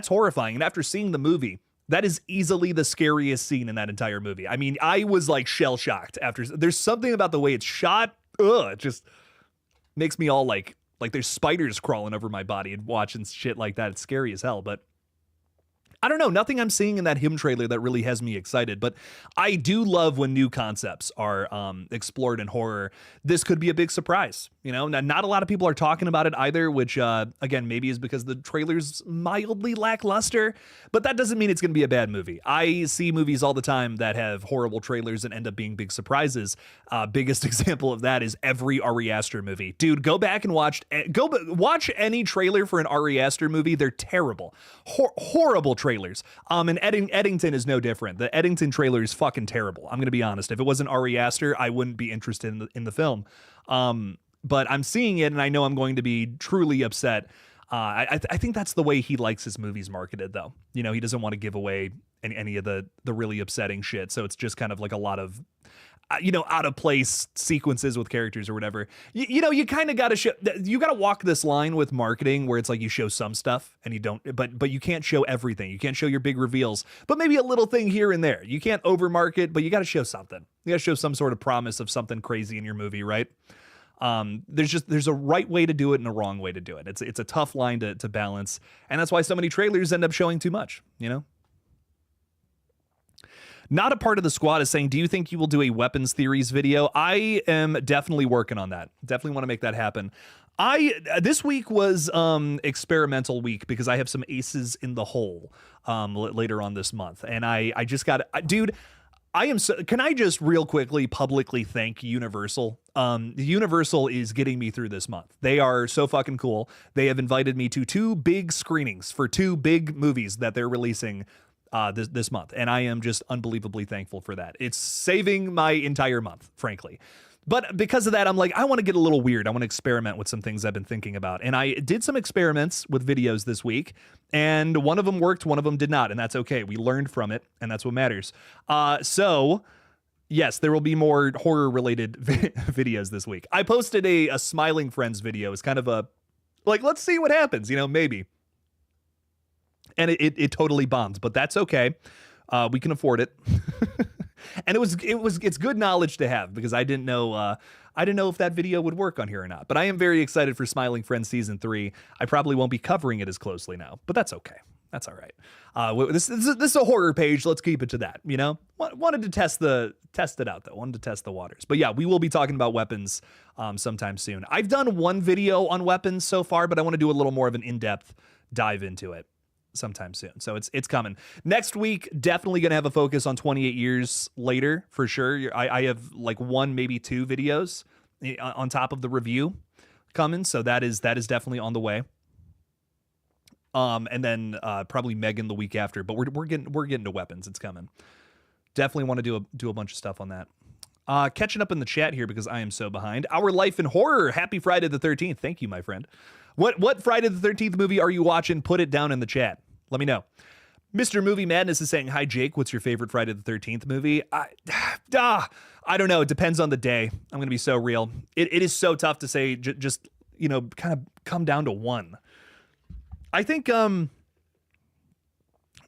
horrifying. And after seeing the movie, that is easily the scariest scene in that entire movie. I mean, I was like shell shocked after. There's something about the way it's shot. It just makes me all like there's spiders crawling over my body and watching shit like that. It's scary as hell. But I don't know. Nothing I'm seeing in that Him trailer that really has me excited, but I do love when new concepts are explored in horror. This could be a big surprise. Not a lot of people are talking about it either, which again, maybe is because the trailer's mildly lackluster, but that doesn't mean it's going to be a bad movie. I see movies all the time that have horrible trailers and end up being big surprises. Biggest example of that is every Ari Aster movie. Dude, go back and watch any trailer for an Ari Aster movie. They're terrible. Horrible trailers. And Eddington is no different. The Eddington trailer is fucking terrible. I'm going to be honest. If it wasn't Ari Aster, I wouldn't be interested in the film. But I'm seeing it and I know I'm going to be truly upset. I think that's the way he likes his movies marketed, though. He doesn't want to give away any of the really upsetting shit. So it's just kind of like a lot of, out of place sequences with characters or whatever. You kind of got to you got to walk this line with marketing where it's like you show some stuff and you don't, but you can't show everything. You can't show your big reveals, but maybe a little thing here and there. You can't overmarket, but you got to show something. You got to show some sort of promise of something crazy in your movie, right? There's a right way to do it and a wrong way to do it. It's a tough line to balance. And that's why so many trailers end up showing too much, Not a part of the squad is saying, do you think you will do a weapons theories video? I am definitely working on that. Definitely want to make that happen. This week was experimental week because I have some aces in the hole later on this month. And I just got, dude, can I just real quickly publicly thank Universal? Universal is getting me through this month. They are so fucking cool. They have invited me to 2 big screenings for 2 big movies that they're releasing this month. And I am just unbelievably thankful for that. It's saving my entire month, frankly. But because of that, I'm like, I want to get a little weird. I want to experiment with some things I've been thinking about. And I did some experiments with videos this week, and one of them worked, one of them did not. And that's okay. We learned from it, and that's what matters. So yes, there will be more horror-related videos this week. I posted a Smiling Friends video. It's kind of a, like, let's see what happens, maybe. And it totally bombed, but that's okay. We can afford it. And it's good knowledge to have because I didn't know if that video would work on here or not. But I am very excited for Smiling Friends season 3. I probably won't be covering it as closely now, but that's okay. That's all right. This is a horror page. Let's keep it to that. Wanted to test it out though. Wanted to test the waters. But yeah, we will be talking about weapons sometime soon. I've done one video on weapons so far, but I want to do a little more of an in-depth dive into it sometime soon. So it's coming. Next week, definitely going to have a focus on 28 years later for sure. I have like 1, maybe 2 videos on top of the review coming. So that is definitely on the way. And then probably Megan the week after. But we're getting to weapons. It's coming. Definitely want to do a bunch of stuff on that. Catching up in the chat here because I am so behind. Our Life in Horror. Happy Friday the 13th. Thank you, my friend. What Friday the 13th movie are you watching? Put it down in the chat. Let me know. Mr. Movie Madness is saying, hi, Jake. What's your favorite Friday the 13th movie? I don't know. It depends on the day. I'm going to be so real. It is so tough to say, just, kind of come down to one. I think,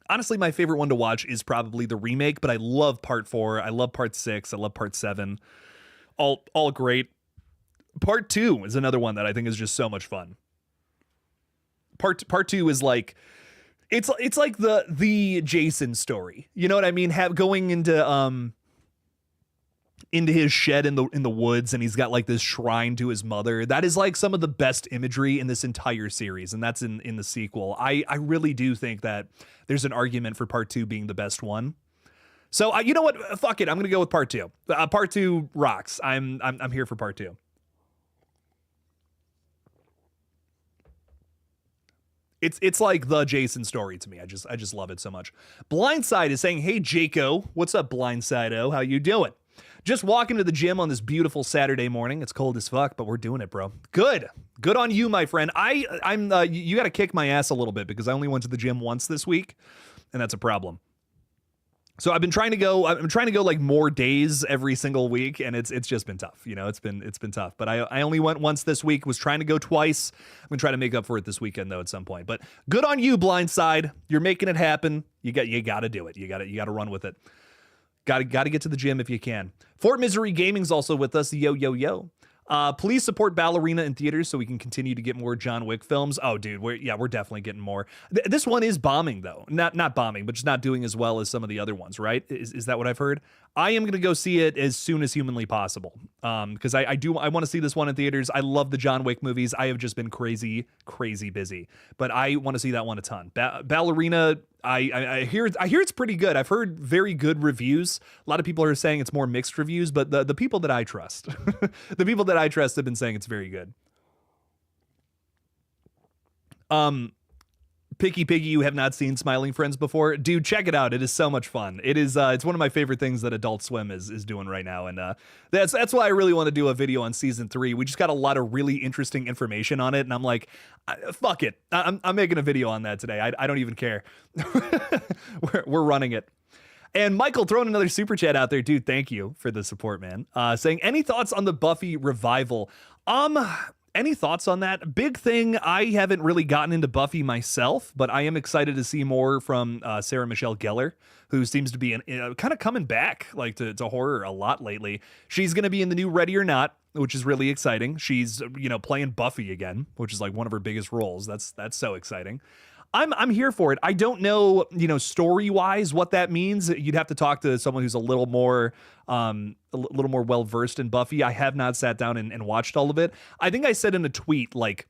honestly, my favorite one to watch is probably the remake, but I love part 4. I love part 6. I love part 7. All great. Part 2 is another one that I think is just so much fun. Part 2 is like, it's like the Jason story. You know what I mean? Going into his shed in the woods, and he's got like this shrine to his mother. That is like some of the best imagery in this entire series, and that's in the sequel. I really do think that there's an argument for part 2 being the best one. So you know what? Fuck it. I'm gonna go with part 2. Part 2 rocks. I'm here for part 2. It's like the Jason story to me. I just love it so much. Blindside is saying, hey, Jaco, what's up, Blindside-o? How you doing? Just walking to the gym on this beautiful Saturday morning. It's cold as fuck, but we're doing it, bro. Good on you, my friend. I'm you got to kick my ass a little bit because I only went to the gym once this week, and that's a problem. So I'm trying to go like more days every single week, and it's just been tough. It's been tough. But I only went once this week, was trying to go twice. I'm gonna try to make up for it this weekend though at some point. But good on you, Blindside. You're making it happen. You got to do it. You got to run with it. Got to get to the gym if you can. Fort Misery Gaming's also with us. Yo. Please support Ballerina in theaters so we can continue to get more John Wick films. Oh, dude, we're definitely getting more. This one is bombing though, not bombing, but just not doing as well as some of the other ones, right? Is that what I've heard? I am gonna go see it as soon as humanly possible, because I want to see this one in theaters. I love the John Wick movies. I have just been crazy busy, but I want to see that one a ton. Ballerina. I hear it's pretty good. I've heard very good reviews. A lot of people are saying it's more mixed reviews, but the people that I trust, the people that I trust have been saying it's very good. Picky Piggy, you have not seen Smiling Friends before? Dude, check it out. It is so much fun. It is it's one of my favorite things that Adult Swim is doing right now, and that's why I really want to do a video on season 3. We just got a lot of really interesting information on it, and I'm like, fuck it. I'm making a video on that today. I don't even care. we're running it. And Michael throwing another super chat out there. Dude, thank you for the support, man. Saying, any thoughts on the Buffy revival? Any thoughts on that? Big thing, I haven't really gotten into Buffy myself, but I am excited to see more from Sarah Michelle Gellar, who seems to be kind of coming back like to horror a lot lately. She's going to be in the new Ready or Not, which is really exciting. She's, playing Buffy again, which is like one of her biggest roles. That's so exciting. I'm here for it. I don't know, story-wise what that means. You'd have to talk to someone who's a little more well-versed in Buffy. I have not sat down and watched all of it. I think I said in a tweet like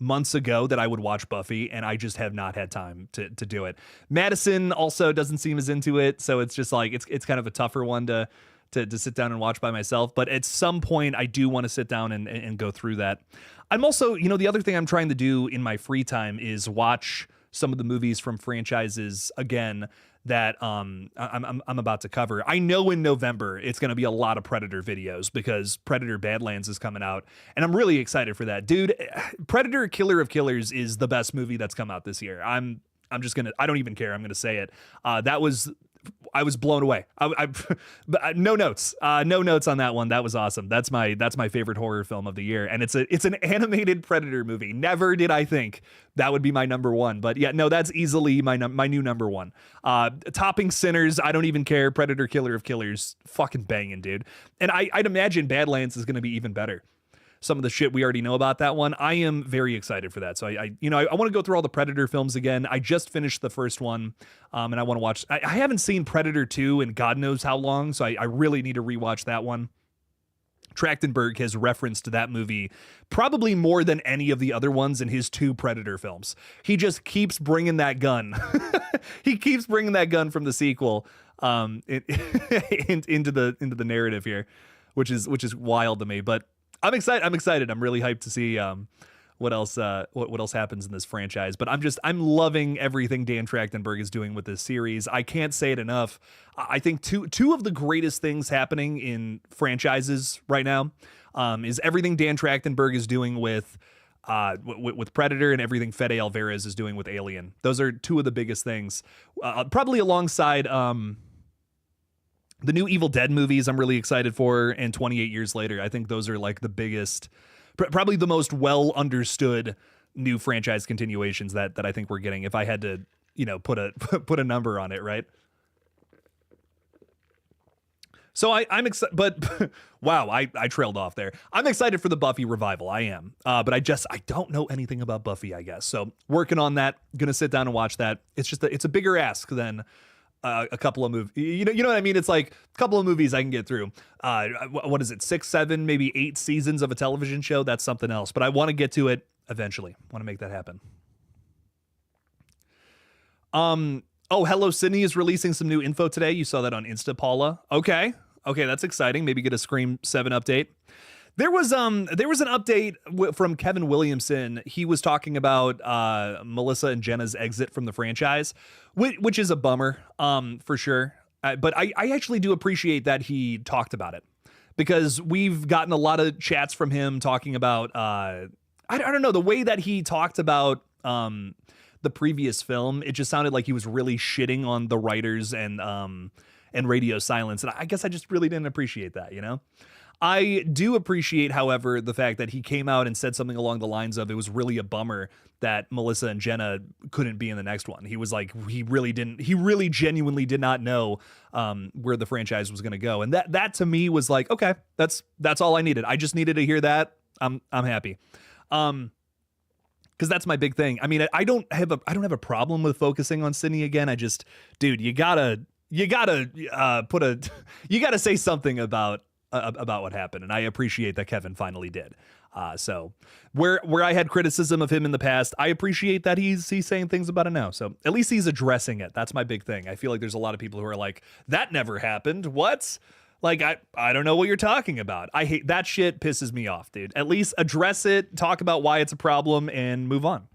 months ago that I would watch Buffy, and I just have not had time to do it. Madison also doesn't seem as into it, so it's just like it's kind of a tougher one to sit down and watch by myself. But at some point, I do want to sit down and go through that. I'm also, the other thing I'm trying to do in my free time is watch some of the movies from franchises again that I'm about to cover. I know in November it's going to be a lot of Predator videos because Predator Badlands is coming out, and I'm really excited for that. Dude, Predator Killer of Killers is the best movie that's come out this year. I don't even care. I'm going to say it. I was blown away. No notes on that one. That was awesome. That's my favorite horror film of the year, and it's an animated Predator movie. Never did I think that would be my number one, but yeah, no, that's easily my new number one. Topping Sinners, I don't even care. Predator Killer of Killers, fucking banging, dude. And I'd imagine Badlands is going to be even better. Some of the shit we already know about that one. I am very excited for that. So I want to go through all the Predator films again. I just finished the first one, and I want to watch. I haven't seen Predator 2 in God knows how long, so I really need to rewatch that one. Trachtenberg has referenced that movie probably more than any of the other ones in his 2 Predator films. He just keeps bringing that gun. He keeps bringing that gun from the sequel into the narrative here, which is wild to me. But I'm excited. I'm really hyped to see what else what else happens in this franchise. But I'm loving everything Dan Trachtenberg is doing with this series. I can't say it enough. I think two of the greatest things happening in franchises right now is everything Dan Trachtenberg is doing with Predator and everything Fede Alvarez is doing with Alien. Those are two of the biggest things, probably alongside the new Evil Dead movies I'm really excited for, and 28 Years Later. I think those are like the biggest, probably the most well understood new franchise continuations that I think we're getting. If I had to, put a number on it, right? So I'm excited, but wow, I trailed off there. I'm excited for the Buffy revival. I am, but I don't know anything about Buffy, I guess. So working on that, gonna sit down and watch that. It's a bigger ask than a couple of movies. You know what I mean? It's like a couple of movies I can get through. What is it? 6, 7, maybe 8 seasons of a television show. That's something else. But I want to get to it eventually. Want to make that happen. Oh, Hello Sydney is releasing some new info today. You saw that on Insta, Paula. Okay, that's exciting. Maybe get a Scream 7 update. There was an update from Kevin Williamson. He was talking about Melissa and Jenna's exit from the franchise, which is a bummer, for sure. But I actually do appreciate that he talked about it, because we've gotten a lot of chats from him talking about I don't know, the way that he talked about the previous film. It just sounded like he was really shitting on the writers and Radio Silence, and I guess I just really didn't appreciate that, I do appreciate, however, the fact that he came out and said something along the lines of, it was really a bummer that Melissa and Jenna couldn't be in the next one. He was like, he really genuinely did not know where the franchise was going to go. And that to me was like, okay, that's all I needed. I just needed to hear that. I'm happy. Because that's my big thing. I mean, I don't have a problem with focusing on Sydney again. I just, dude, you gotta say something about what happened, and I appreciate that Kevin finally did. So where I had criticism of him in the past, I appreciate that he's saying things about it now. So at least he's addressing it. That's my big thing. I feel like there's a lot of people who are like, that never happened. What? Like, I don't know what you're talking about. I hate that shit. Pisses me off, dude. At least address it, talk about why it's a problem, and move on.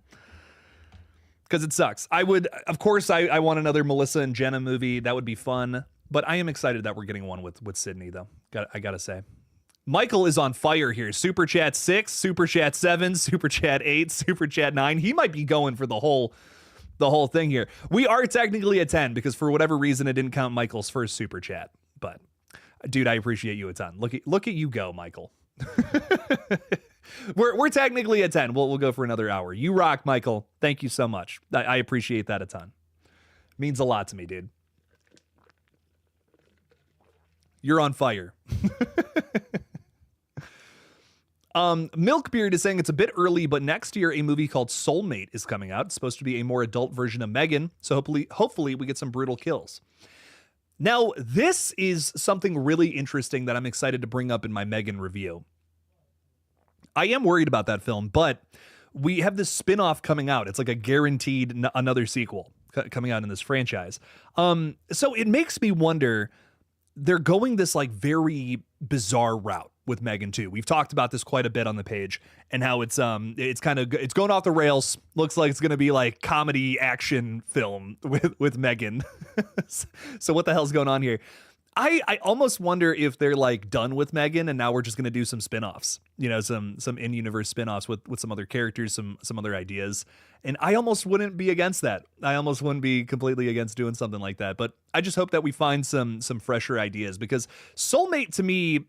Because it sucks. I want another Melissa and Jenna movie. That would be fun. But I am excited that we're getting one with Sydney, though. I gotta say. Michael is on fire here. Super Chat 6, Super Chat 7, Super Chat 8, Super Chat 9. He might be going for the whole thing here. We are technically at 10 because for whatever reason it didn't count Michael's first Super Chat. But dude, I appreciate you a ton. Look at you go, Michael. We're technically at 10. We'll go for another hour. You rock, Michael. Thank you so much. I appreciate that a ton. Means a lot to me, dude. You're on fire. Milkbeard is saying it's a bit early, but next year a movie called Soulmate is coming out. It's supposed to be a more adult version of Megan, so hopefully we get some brutal kills. Now, this is something really interesting that I'm excited to bring up in my Megan review. I am worried about that film, but we have this spin-off coming out. It's like a guaranteed another sequel coming out in this franchise. So it makes me wonder, they're going this like very bizarre route with Megan 2. We've talked about this quite a bit on the page and how it's going off the rails. Looks like it's going to be like comedy action film with Megan. So what the hell's going on here? I almost wonder if they're like done with Megan and now we're just going to do some spin-offs, some in-universe spin-offs with some other characters, some other ideas. And I almost wouldn't be against that. I almost wouldn't be completely against doing something like that. But I just hope that we find some fresher ideas, because Soulmate to me,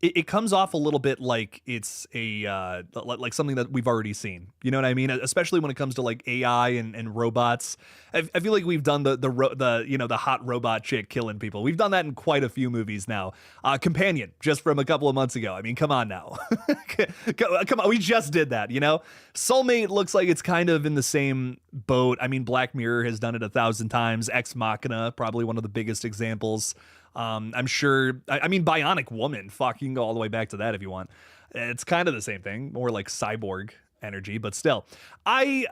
it comes off a little bit like it's like something that we've already seen. You know what I mean? Especially when it comes to like AI and robots. I feel like we've done the hot robot chick killing people. We've done that in quite a few movies now. Companion, just from a couple of months ago. I mean, come on now. Come on, we just did that, Soulmate looks like it's kind of in the same boat. I mean, Black Mirror has done it 1,000 times. Ex Machina, probably one of the biggest examples. I'm sure, I mean, Bionic Woman, fuck, you can go all the way back to that if you want. It's kind of the same thing, more like cyborg energy, but still, I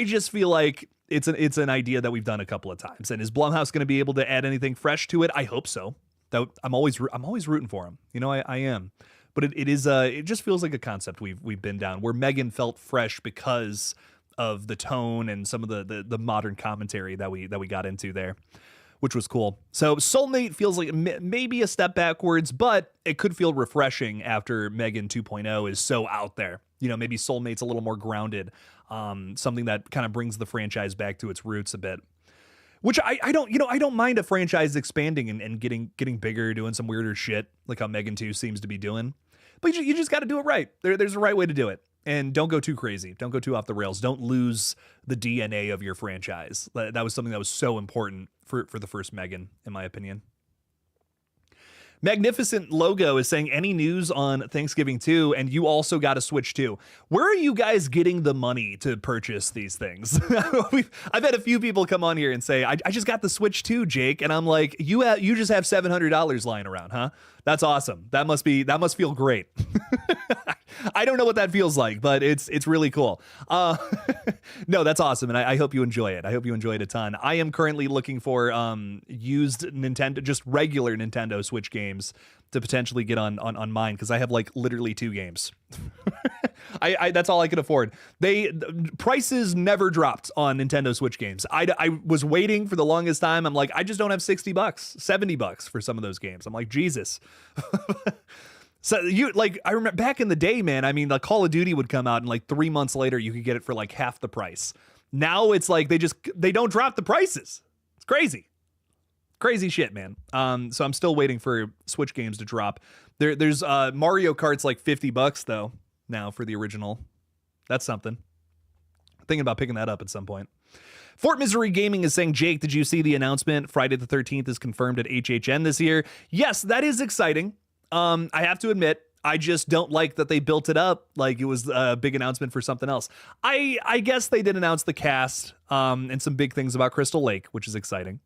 just feel like it's an idea that we've done a couple of times. And is Blumhouse going to be able to add anything fresh to it? I hope so. Though I'm always rooting for him. I am. but it is it just feels like a concept we've been down, where Megan felt fresh because of the tone and some of the modern commentary that we got into there, which was cool. So Soulmate feels like maybe a step backwards, but it could feel refreshing after Megan 2.0 is so out there. You know, maybe Soulmate's a little more grounded, something that kind of brings the franchise back to its roots a bit. Which I don't mind a franchise expanding and getting bigger, doing some weirder shit like how Megan 2 seems to be doing. But you just got to do it right. There's a right way to do it. And don't go too crazy. Don't go too off the rails. Don't lose the DNA of your franchise. That was something that was so important for the first Megan, in my opinion. Magnificent Logo is saying, any news on Thanksgiving 2? And you also got a Switch 2. Where are you guys getting the money to purchase these things? I've had a few people come on here and say, I just got the Switch 2, Jake. And I'm like, you just have $700 lying around, huh? That's awesome. That must feel great. I don't know what that feels like, but it's really cool. No, that's awesome. And I hope you enjoy it. I hope you enjoy it a ton. I am currently looking for used Nintendo, just regular Nintendo Switch games to potentially get on mine, because I have like literally 2 games. That's all I could afford. Prices never dropped on Nintendo Switch games. I was waiting for the longest time. I'm like, I just don't have $60, $70 for some of those games. I'm like, Jesus. So I remember back in the day, man, I mean, the Call of Duty would come out and like 3 months later you could get it for like half the price. Now it's like they don't drop the prices. It's crazy. Crazy shit, man. So I'm still waiting for Switch games to drop. There's Mario Kart's like $50 though now for the original. That's something. Thinking about picking that up at some point. Fort Misery Gaming is saying, Jake, did you see the announcement? Friday the 13th is confirmed at HHN this year. Yes, that is exciting. I have to admit, I just don't like that they built it up like it was a big announcement for something else. I guess they did announce the cast and some big things about Crystal Lake, which is exciting.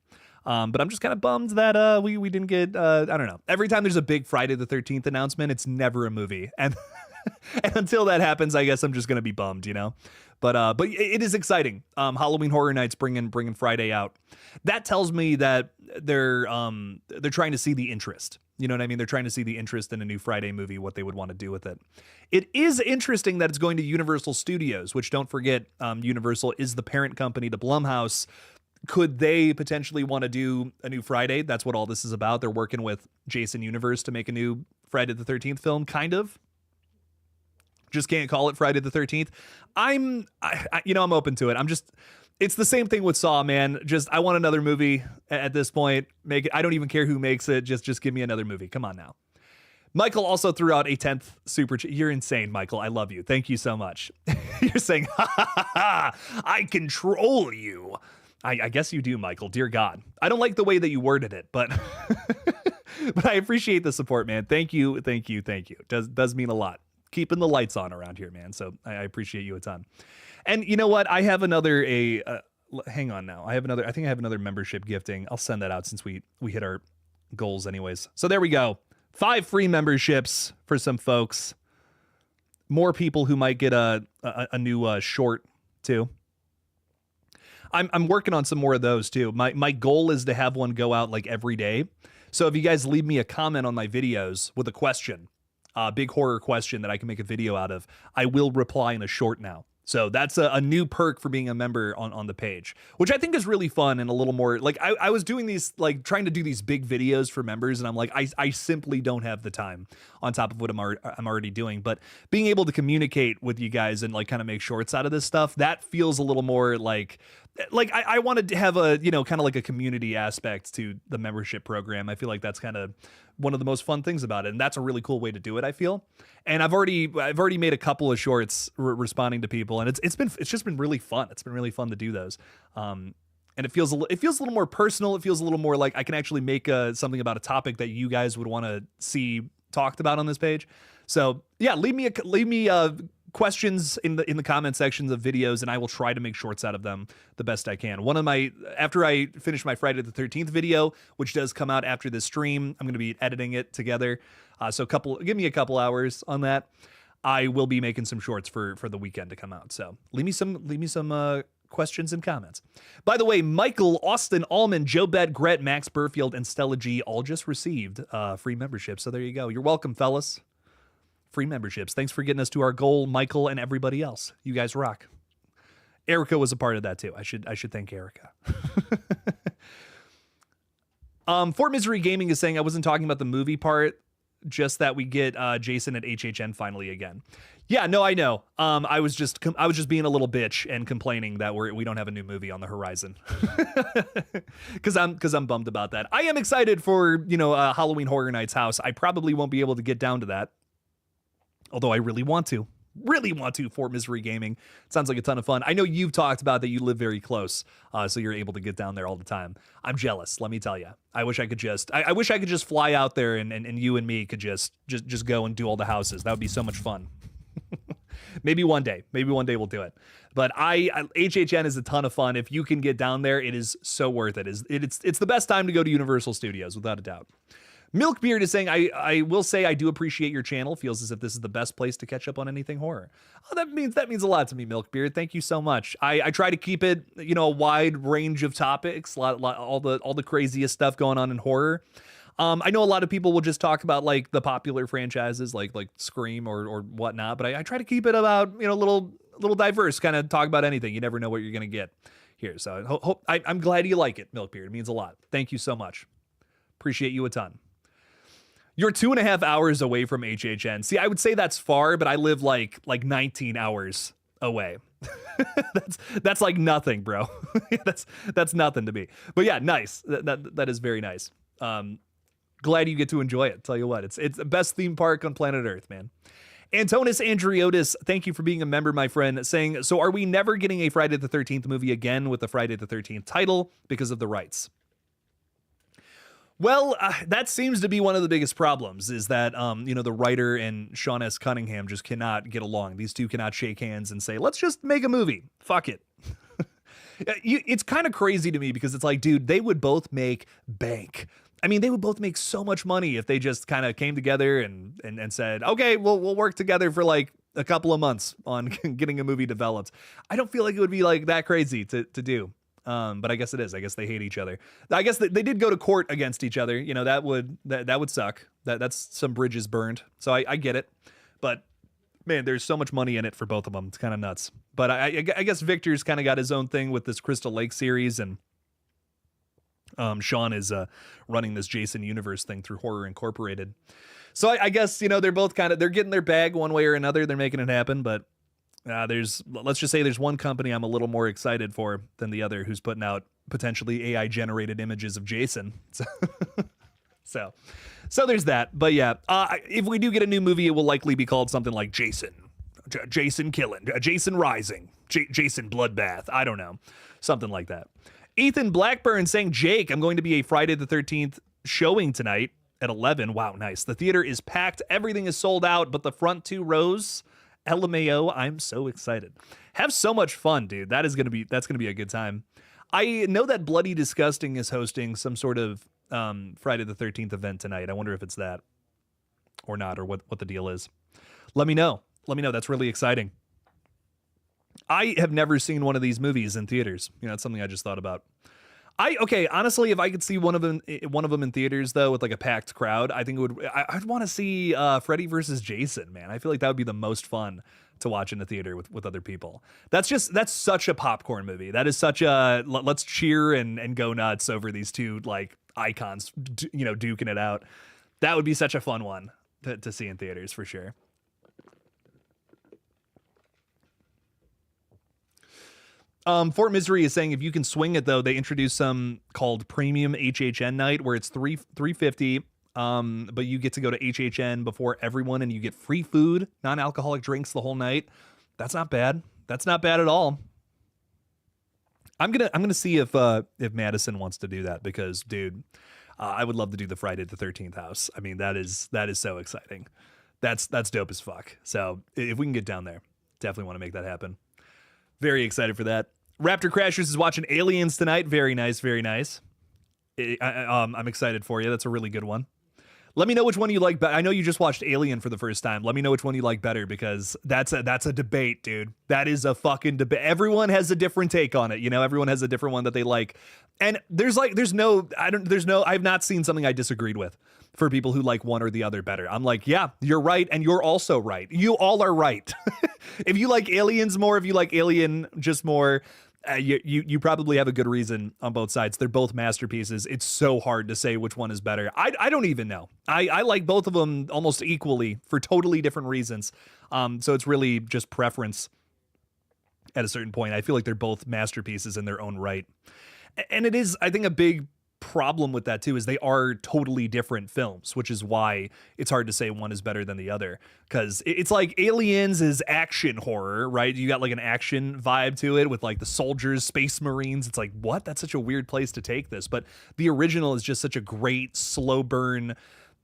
But I'm just kind of bummed that we didn't get, I don't know. Every time there's a big Friday the 13th announcement, it's never a movie. And and until that happens, I guess I'm just going to be bummed, you know? But it is exciting. Halloween Horror Nights bringing Friday out. That tells me that they're trying to see the interest. You know what I mean? They're trying to see the interest in a new Friday movie, what they would want to do with it. It is interesting that it's going to Universal Studios, which, don't forget, Universal is the parent company to Blumhouse. Could they potentially want to do a new Friday? That's what all this is about. They're working with Jason Universe to make a new Friday the 13th film, kind of. Just can't call it Friday the 13th. I'm open to it. It's the same thing with Saw, man. I want another movie at this point. Make it. I don't even care who makes it. Just give me another movie. Come on now. Michael also threw out a 10th super. You're insane, Michael. I love you. Thank you so much. You're saying, ha ha ha, I control you. I guess you do, Michael. Dear God. I don't like the way that you worded it, but but I appreciate the support, man. Thank you. Thank you. Thank you. Does mean a lot. Keeping the lights on around here, man. So I appreciate you a ton. And you know what? I have another hang on now. I think I have another membership gifting. I'll send that out since we hit our goals anyways. So there we go. 5 free memberships for some folks. More people who might get a new short too. I'm working on some more of those too. My goal is to have one go out like every day. So if you guys leave me a comment on my videos with a question, a big horror question that I can make a video out of, I will reply in a short now. So that's a new perk for being a member on the page, which I think is really fun and a little more like I was doing these, like trying to do these big videos for members. And I'm like, I simply don't have the time on top of what I'm already doing. But being able to communicate with you guys and like kind of make shorts out of this stuff, that feels a little more like I wanted to have a, kind of like a community aspect to the membership program. I feel like that's kind of one of the most fun things about it. And that's a really cool way to do it, I feel. And I've already made a couple of shorts responding to people, and it's just been really fun. It's been really fun to do those. And it feels a little more personal. It feels a little more like I can actually make something about a topic that you guys would want to see talked about on this page. So yeah, leave me questions in the comment sections of videos, and I will try to make shorts out of them the best I can. After I finish my Friday the 13th video, which does come out after this stream, I'm going to be editing it together. So give me a couple hours on that. I will be making some shorts for the weekend to come out. So leave me some questions and comments. By the way, Michael, Austin, Allman, Joe Bed, Gret, Max Burfield, and Stella G all just received free membership. So there you go. You're welcome, fellas. free memberships. Thanks for getting us to our goal, Michael and everybody else. You guys rock. Erica was a part of that too. I should thank Erica. Fort Misery Gaming is saying I wasn't talking about the movie part, just that we get Jason at HHN finally again. Yeah, no, I know. I was just being a little bitch and complaining that we don't have a new movie on the horizon. Because I'm bummed about that. I am excited for Halloween Horror Nights house. I probably won't be able to get down to that, although I really want to. Fort Misery Gaming. It sounds like a ton of fun. I know you've talked about that you live very close, so you're able to get down there all the time. I'm jealous, let me tell you. I wish I could just fly out there and you and me could just go and do all the houses. That would be so much fun. Maybe one day we'll do it. But HHN is a ton of fun. If you can get down there, it is so worth it. It's the best time to go to Universal Studios, without a doubt. Milkbeard is saying, I will say I do appreciate your channel. Feels as if this is the best place to catch up on anything horror. Oh, that means a lot to me, Milkbeard. Thank you so much. I try to keep it, a wide range of topics, all the craziest stuff going on in horror. I know a lot of people will just talk about like the popular franchises like Scream or whatnot, but I try to keep it about, a little diverse, kind of talk about anything. You never know what you're going to get here. So I'm glad you like it, Milkbeard. It means a lot. Thank you so much. Appreciate you a ton. You're 2.5 hours away from HHN. See, I would say that's far, but I live like 19 hours away. that's like nothing, bro. that's nothing to me. But yeah, nice. That is very nice. Glad you get to enjoy it. Tell you what, it's the best theme park on planet Earth, man. Antonis Andriotis, thank you for being a member, my friend, saying, so are we never getting a Friday the 13th movie again with the Friday the 13th title because of the rights? Well, that seems to be one of the biggest problems, is that, the writer and Sean S. Cunningham just cannot get along. These two cannot shake hands and say, let's just make a movie. Fuck it. It's kind of crazy to me because it's like, dude, they would both make bank. I mean, they would both make so much money if they just kind of came together and said, okay, we'll work together for like a couple of months on getting a movie developed. I don't feel like it would be like that crazy to do. But I guess it is. I guess they hate each other. I guess they did go to court against each other. That would suck. That's some bridges burned. So I get it. But man, there's so much money in it for both of them. It's kind of nuts. But I guess Victor's kind of got his own thing with this Crystal Lake series, and Sean is running this Jason universe thing through Horror Incorporated. So I guess they're both they're getting their bag one way or another. They're making it happen, but. Let's just say there's one company I'm a little more excited for than the other, who's putting out potentially AI generated images of Jason. So there's that. But yeah, if we do get a new movie, it will likely be called something like Jason Killing, Jason Rising, Jason Bloodbath. I don't know. Something like that. Ethan Blackburn saying, Jake, I'm going to be a Friday the 13th showing tonight at 11. Wow, nice. The theater is packed. Everything is sold out, but the front 2 rows, LMAO, I'm so excited. Have so much fun, dude. That's gonna be a good time. I know that Bloody Disgusting is hosting some sort of Friday the 13th event tonight. I wonder if it's that or not, or what the deal is. Let me know. That's really exciting. I have never seen one of these movies in theaters. It's something I just thought about. Honestly, if I could see one of them in theaters though, with like a packed crowd, I think I'd want to see Freddy versus Jason, man. I feel like that would be the most fun to watch in the theater with other people. That's such a popcorn movie. That is such a let's cheer and go nuts over these two like icons, duking it out. That would be such a fun one to see in theaters for sure. Fort Misery is saying if you can swing it though, they introduced some called Premium HHN Night where it's $350, but you get to go to HHN before everyone and you get free food, non-alcoholic drinks the whole night. That's not bad. That's not bad at all. I'm gonna see if Madison wants to do that because, dude, I would love to do the Friday the 13th house. I mean, that is so exciting. That's dope as fuck. So if we can get down there, definitely want to make that happen. Very excited for that. Raptor Crashers is watching Aliens tonight. Very nice, very nice. I'm excited for you. That's a really good one. Let me know which one you like better. I know you just watched Alien for the first time. Let me know which one you like better because that's a debate, dude. That is a fucking debate. Everyone has a different take on it. Everyone has a different one that they like. And I've not seen something I disagreed with. for people who like one or the other better. I'm like, yeah, you're right, and you're also right. You all are right. If you like Aliens more, if you like Alien just more, you probably have a good reason on both sides. They're both masterpieces. It's so hard to say which one is better. I don't even know. I like both of them almost equally for totally different reasons. So it's really just preference at a certain point. I feel like they're both masterpieces in their own right. And it is, I think, a big problem with that too is they are totally different films, which is why it's hard to say one is better than the other, because it's like Aliens is action horror, right? You got like an action vibe to it with like the soldiers, space marines. It's like, what? That's such a weird place to take this. But the original is just such a great slow burn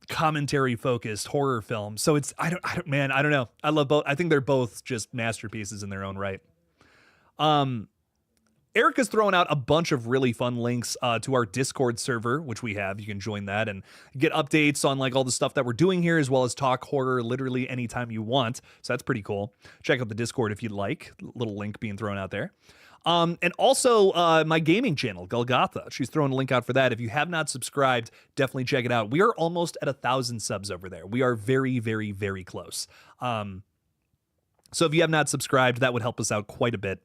commentary focused horror film. So it's I don't know. I love both. I think they're both just masterpieces in their own right. Erica's throwing out a bunch of really fun links to our Discord server, which we have. You can join that and get updates on like all the stuff that we're doing here, as well as talk horror literally anytime you want. So that's pretty cool. Check out the Discord if you'd like. Little link being thrown out there. And also my gaming channel, GullGotha. She's throwing a link out for that. If you have not subscribed, definitely check it out. We are almost at 1,000 subs over there. We are very, very, very close. So if you have not subscribed, that would help us out quite a bit.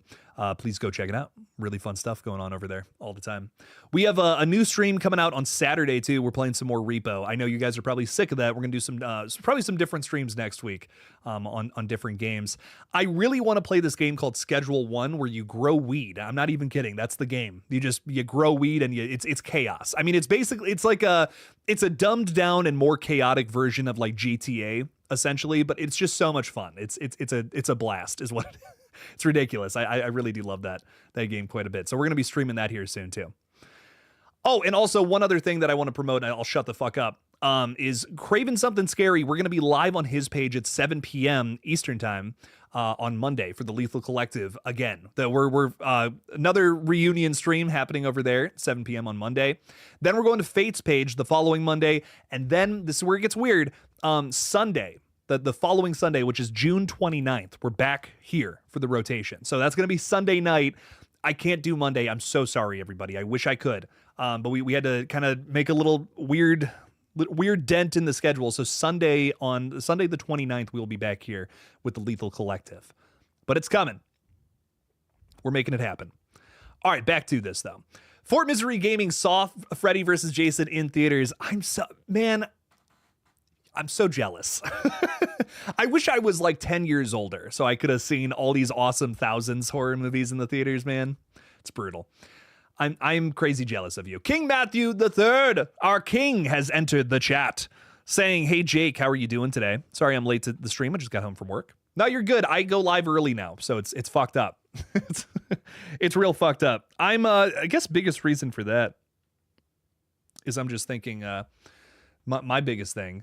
Please go check it out. Really fun stuff going on over there all the time. We have a new stream coming out on Saturday too. We're playing some more Repo. I know you guys are probably sick of that. We're gonna do some probably some different streams next week on different games. I really want to play this game called Schedule 1 where you grow weed. I'm not even kidding. That's the game. You grow weed and it's chaos. I mean, it's basically it's a dumbed down and more chaotic version of like GTA essentially, but it's just so much fun. It's a blast is what it is. It's ridiculous. I really do love that game quite a bit. So we're going to be streaming that here soon too. Oh, and also one other thing that I want to promote, and I'll shut the fuck up, is Craven Something Scary. We're going to be live on his page at 7 p.m. Eastern time on Monday for the Lethal Collective again. We're another reunion stream happening over there, 7 p.m. on Monday. Then we're going to Fate's page the following Monday, and then this is where it gets weird. Sunday. The following Sunday, which is June 29th, we're back here for the rotation. So that's going to be Sunday night. I can't do Monday. I'm so sorry, everybody. I wish I could. But we had to kind of make a little weird dent in the schedule. So Sunday the 29th, we'll be back here with the Lethal Collective. But it's coming. We're making it happen. All right, back to this, though. Fort Misery Gaming saw Freddy vs. Jason in theaters. I'm so jealous. I wish I was like 10 years older so I could have seen all these awesome Thousands horror movies in the theaters, man. It's brutal. I'm crazy jealous of you. King Matthew III, our king, has entered the chat saying, "Hey Jake, how are you doing today? Sorry I'm late to the stream. I just got home from work." No, you're good. I go live early now, so it's fucked up. It's real fucked up. I guess biggest reason for that is I'm just thinking my biggest thing.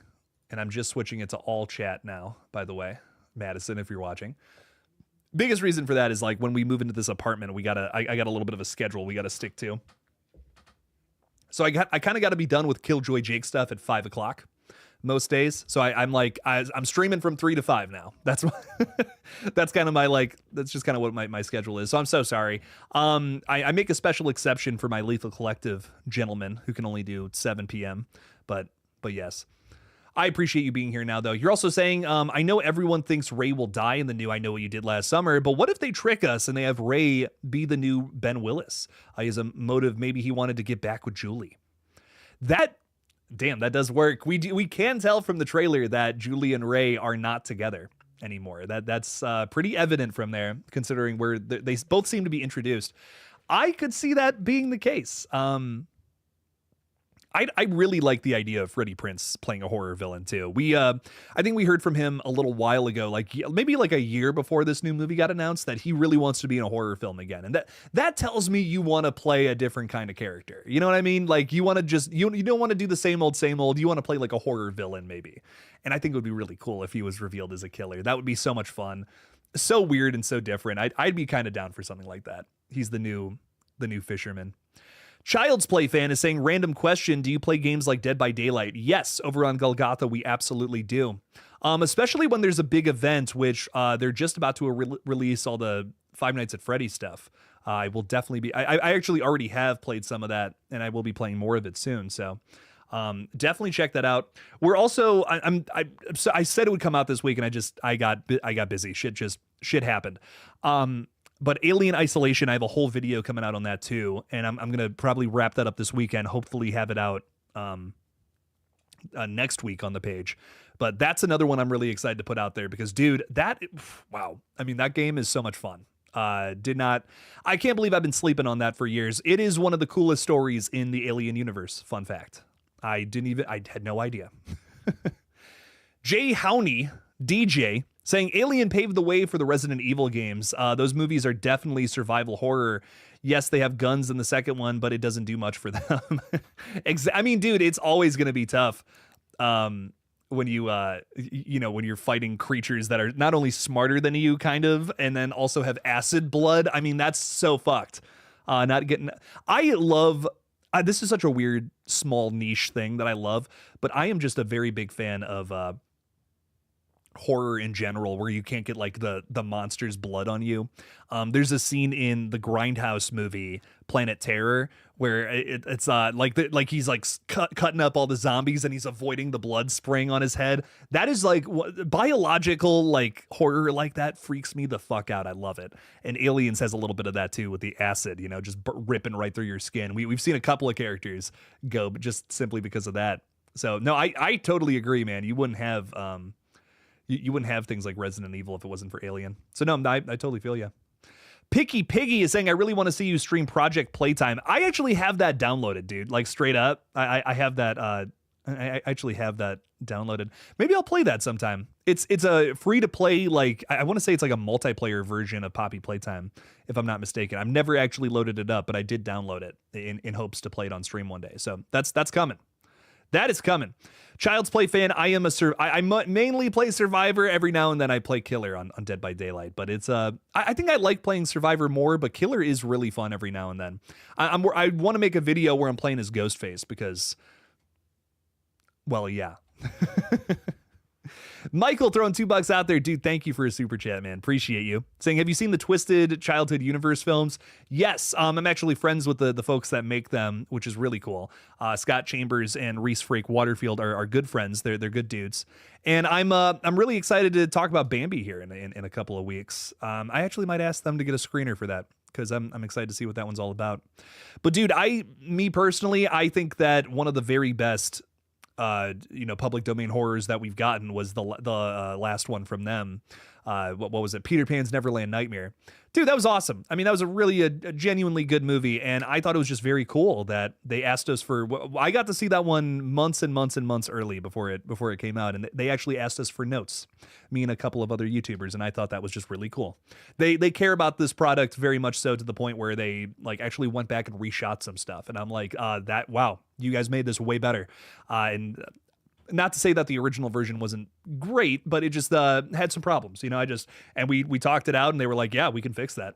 And I'm just switching it to all chat now, by the way, Madison, if you're watching. Biggest reason for that is like when we move into this apartment, I got a little bit of a schedule we got to stick to. So I kind of got to be done with Killjoy Jake stuff at 5 o'clock most days. So I'm streaming from 3 to 5 now. That's that's kind of that's just kind of what my schedule is. So I'm so sorry. I make a special exception for my Lethal Collective gentlemen who can only do 7 p.m. But yes. I appreciate you being here now, though. You're also saying, I know everyone thinks Ray will die in the new I Know What You Did Last Summer, but what if they trick us and they have Ray be the new Ben Willis? He has a motive. Maybe he wanted to get back with Julie. That does work. We can tell from the trailer that Julie and Ray are not together anymore. That's pretty evident from there, considering where they both seem to be introduced. I could see that being the case. I really like the idea of Freddie Prinze playing a horror villain too. I think we heard from him a little while ago, like maybe like a year before this new movie got announced, that he really wants to be in a horror film again. And that tells me you want to play a different kind of character. You know what I mean? Like you want to just, you don't want to do the same old. You want to play like a horror villain maybe. And I think it would be really cool if he was revealed as a killer. That would be so much fun. So weird and so different. I'd be kind of down for something like that. He's the new fisherman. Child's Play fan is saying, random question, do you play games like Dead by Daylight? Yes, over on GullGotha, we absolutely do. Especially when there's a big event, which they're just about to release all the Five Nights at Freddy's stuff. I will definitely be... I actually already have played some of that, and I will be playing more of it soon. So Definitely check that out. We're also I said it would come out this week, and I got busy. Shit happened. But Alien Isolation, I have a whole video coming out on that too, and I'm gonna probably wrap that up this weekend. Hopefully have it out next week on the page. But that's another one I'm really excited to put out there because, dude, wow. I mean, that game is so much fun. I can't believe I've been sleeping on that for years. It is one of the coolest stories in the Alien universe. Fun fact. I had no idea. Jay Howney, DJ, saying Alien paved the way for the Resident Evil games. Those movies are definitely survival horror. Yes, they have guns in the second one, but it doesn't do much for them. I mean, dude, it's always going to be tough. When you when you're fighting creatures that are not only smarter than you kind of, and then also have acid blood. I mean, that's so fucked. I love, this is such a weird, small niche thing that I love, but I am just a very big fan of, horror in general where you can't get like the monster's blood on you. There's a scene in the Grindhouse movie Planet Terror where it's like he's like cutting up all the zombies and he's avoiding the blood spraying on his head. That is like biological like horror like that freaks me the fuck out. I love it. And Aliens has a little bit of that too with the acid, just ripping right through your skin. We've seen a couple of characters go just simply because of that. So no, I totally agree, man. You wouldn't have you wouldn't have things like Resident Evil if it wasn't for Alien. So no, I totally feel you. Picky Piggy is saying, I really want to see you stream Project Playtime. I actually have that downloaded, dude. Like straight up. I have that. I actually have that downloaded. Maybe I'll play that sometime. It's a free to play, like I want to say it's like a multiplayer version of Poppy Playtime, if I'm not mistaken. I've never actually loaded it up, but I did download it in hopes to play it on stream one day. So that's coming. That is coming. Child's Play fan, I mainly play Survivor. Every now and then I play Killer on Dead by Daylight, but it's I think I like playing Survivor more, but Killer is really fun every now and then. I want to make a video where I'm playing as Ghostface because, well, yeah. Michael throwing $2 out there. Dude, thank you for a super chat, man. Appreciate you. Saying, have you seen the Twisted Childhood Universe films? Yes, I'm actually friends with the folks that make them, which is really cool. Scott Chambers and Reese Frake Waterfield are good friends. They're good dudes. And I'm really excited to talk about Bambi here in a couple of weeks. I actually might ask them to get a screener for that because I'm excited to see what that one's all about. But dude, me personally, I think that one of the very best public domain horrors that we've gotten was the last one from them. What was it? Peter Pan's Neverland Nightmare. Dude, that was awesome. I mean, that was a genuinely good movie, and I thought it was just very cool that they asked us for. I got to see that one months and months and months early before it came out, and they actually asked us for notes, me and a couple of other YouTubers, and I thought that was just really cool. They care about this product very much so to the point where they like actually went back and reshot some stuff, and I'm like, wow, you guys made this way better, and. Not to say that the original version wasn't great, but it just had some problems, and we talked it out and they were like, yeah, we can fix that.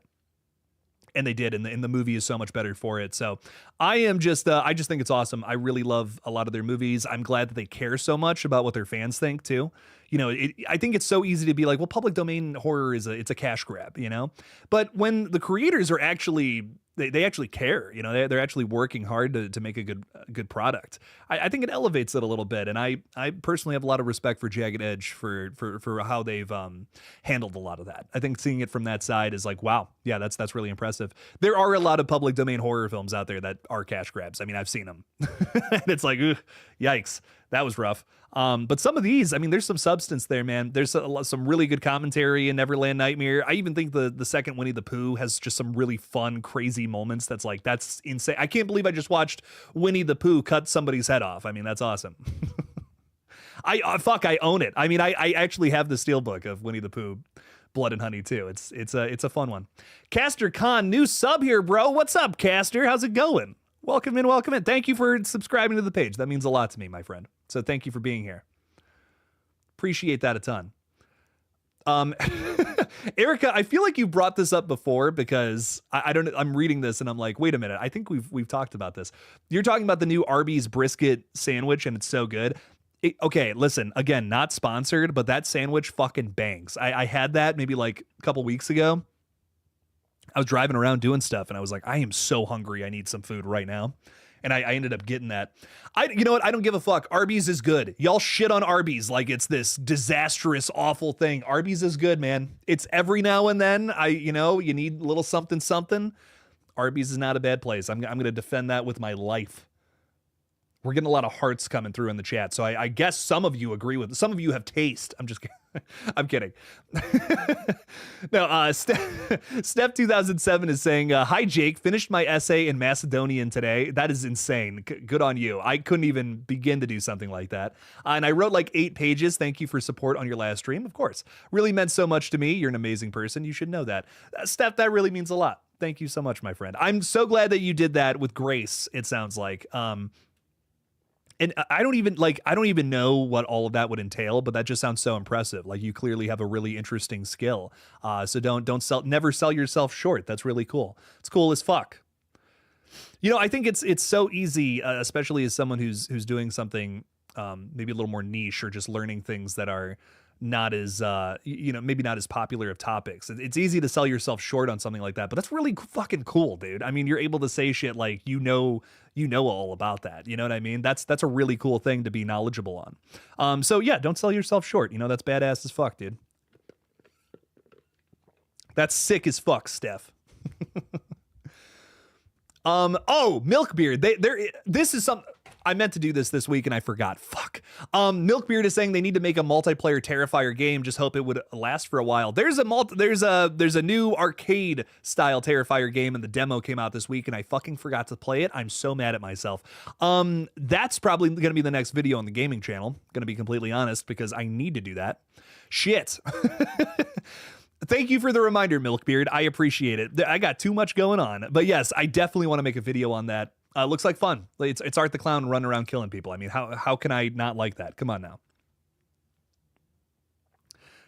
And they did, and the movie is so much better for it. So I just think it's awesome. I really love a lot of their movies. I'm glad that they care so much about what their fans think too. I think it's so easy to be like, well, public domain horror it's a cash grab, but when the creators are actually, they actually care, they're actually working hard to make a good product. I think it elevates it a little bit. And I personally have a lot of respect for Jagged Edge for how they've handled a lot of that. I think seeing it from that side is like, wow, yeah, that's really impressive. There are a lot of public domain horror films out there that are cash grabs. I mean, I've seen them and it's like, ugh, yikes, that was rough. But some of these, I mean, there's some substance there, man. There's some really good commentary in Neverland Nightmare. I even think the second Winnie the Pooh has just some really fun, crazy moments. That's insane. I can't believe I just watched Winnie the Pooh cut somebody's head off. I mean, that's awesome. I own it. I mean, I actually have the steelbook of Winnie the Pooh, Blood and Honey too. It's a fun one. Caster Khan, new sub here, bro. What's up, Caster? How's it going? Welcome in. Thank you for subscribing to the page. That means a lot to me, my friend. So thank you for being here. Appreciate that a ton. Erica, I feel like you brought this up before because I'm reading this and I'm like, wait a minute. I think we've talked about this. You're talking about the new Arby's brisket sandwich and it's so good. Okay, listen, again, not sponsored, but that sandwich fucking bangs. I had that maybe like a couple weeks ago. I was driving around doing stuff and I was like, I am so hungry. I need some food right now. and I ended up getting that. You know what? I don't give a fuck. Arby's is good. Y'all shit on Arby's like it's this disastrous, awful thing. Arby's is good, man. It's every now and then. You need a little something, something. Arby's is not a bad place. I'm going to defend that with my life. We're getting a lot of hearts coming through in the chat. So I guess some of you agree with it. Some of you have taste. I'm just kidding. I'm kidding. No, Steph 2007 is saying, hi, Jake. Finished my essay in Macedonian today. That is insane. Good on you. I couldn't even begin to do something like that. And I wrote like 8 pages. Thank you for support on your last stream. Of course. Really meant so much to me. You're an amazing person. You should know that. Steph, that really means a lot. Thank you so much, my friend. I'm so glad that you did that with grace, it sounds like. And I don't even know what all of that would entail, but that just sounds so impressive. Like you clearly have a really interesting skill. So never sell yourself short. That's really cool. It's cool as fuck. I think it's so easy, especially as someone who's doing something maybe a little more niche or just learning things that are not as maybe not as popular of topics. It's easy to sell yourself short on something like that, but that's really fucking cool, dude. I mean, you're able to say shit like you know all about that. You know what I mean? That's a really cool thing to be knowledgeable on. So yeah, don't sell yourself short. That's badass as fuck, dude. That's sick as fuck, Steph. Milkbeard. This is some. I meant to do this week and I forgot. Fuck. Milkbeard is saying they need to make a multiplayer Terrifier game. Just hope it would last for a while. There's a new arcade style Terrifier game and the demo came out this week and I fucking forgot to play it. I'm so mad at myself. That's probably going to be the next video on the gaming channel. Going to be completely honest because I need to do that. Shit. Thank you for the reminder, Milkbeard. I appreciate it. I got too much going on, but yes, I definitely want to make a video on that. Looks like fun. It's Art the Clown running around killing people. I mean, how can I not like that? Come on now.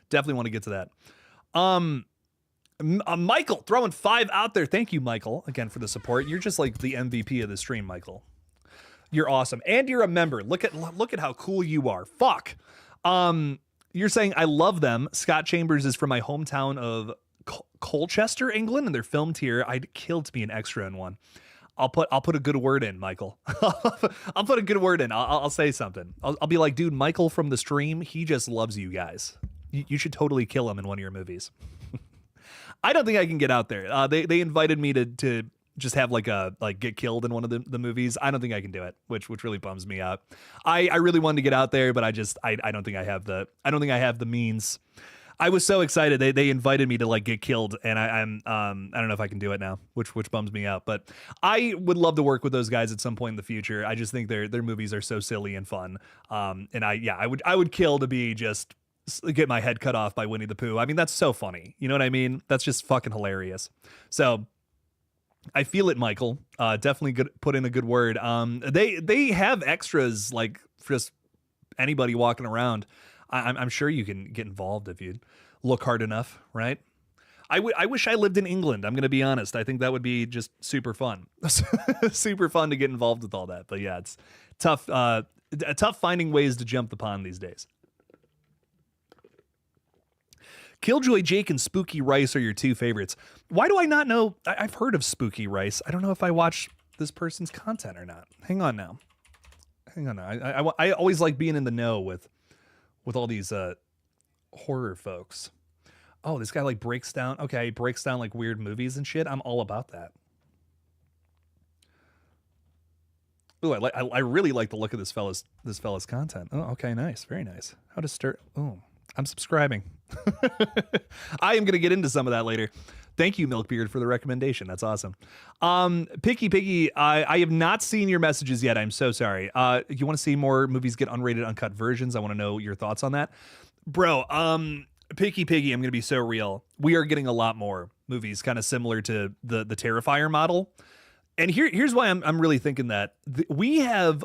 Definitely want to get to that. Michael throwing 5 out there. Thank you, Michael, again for the support. You're just like the MVP of the stream, Michael. You're awesome, and you're a member. Look at how cool you are. Fuck. You're saying I love them. Scott Chambers is from my hometown of Colchester, England, and they're filmed here. I'd kill to be an extra in one. I'll put a good word in, Michael. I'll put a good word in. I'll say something. I'll be like, dude, Michael from the stream, he just loves you guys. You should totally kill him in one of your movies. I don't think I can get out there. They invited me to just have get killed in one of the movies. I don't think I can do it, which really bums me out. I really wanted to get out there, but I don't think I have the means. I was so excited. They invited me to get killed, and I don't know if I can do it now, which bums me out. But I would love to work with those guys at some point in the future. I just think their movies are so silly and fun. And I would kill to be just get my head cut off by Winnie the Pooh. I mean, that's so funny. You know what I mean? That's just fucking hilarious. So I feel it, Michael. Definitely put in a good word. They have extras like just anybody walking around. I'm sure you can get involved if you look hard enough, right? I wish I lived in England. I'm going to be honest. I think that would be just super fun. Super fun to get involved with all that. But yeah, it's tough finding ways to jump the pond these days. Killjoy Jake and Spooky Rice are your 2 favorites. Why do I not know? I've heard of Spooky Rice. I don't know if I watch this person's content or not. Hang on now. I always like being in the know with all these horror folks. Oh, this guy breaks down weird movies and shit. I'm all about that. Ooh, I really like the look of this fella's content. Oh, okay, nice, very nice. How to start? Oh, I'm subscribing. I am gonna get into some of that later. Thank you, Milkbeard, for the recommendation. That's awesome. Picky Piggy, I have not seen your messages yet. I'm so sorry. You want to see more movies get unrated, uncut versions? I want to know your thoughts on that. Bro, Picky Piggy, I'm going to be so real. We are getting a lot more movies kind of similar to the Terrifier model. And here's why I'm really thinking that. We have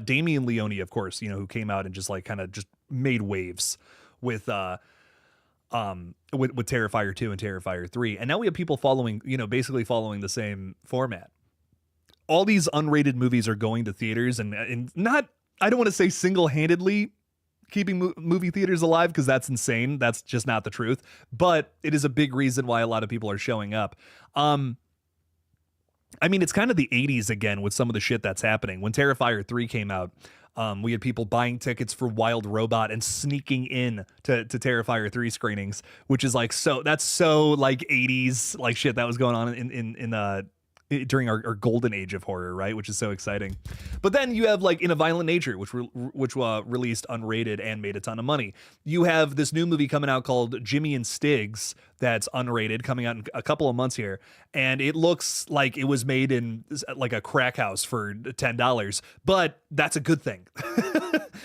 Damien Leone, of course, who came out and just kind of just made waves with Terrifier 2 and Terrifier 3. And now we have people following, basically following the same format. All these unrated movies are going to theaters and not, I don't want to say single-handedly keeping movie theaters alive because that's insane. That's just not the truth. But it is a big reason why a lot of people are showing up. I mean, it's kind of the 80s again with some of the shit that's happening. When Terrifier 3 came out, we had people buying tickets for Wild Robot and sneaking in to Terrifier 3 screenings, which is like, so that's so like 80s like shit that was going on during our golden age of horror, right? Which is so exciting. But then you have like In a Violent Nature, which released unrated and made a ton of money. You have this new movie coming out called Jimmy and Stiggs that's unrated, coming out in a couple of months here, and it looks like it was made in like a crack house for $10, but that's a good thing.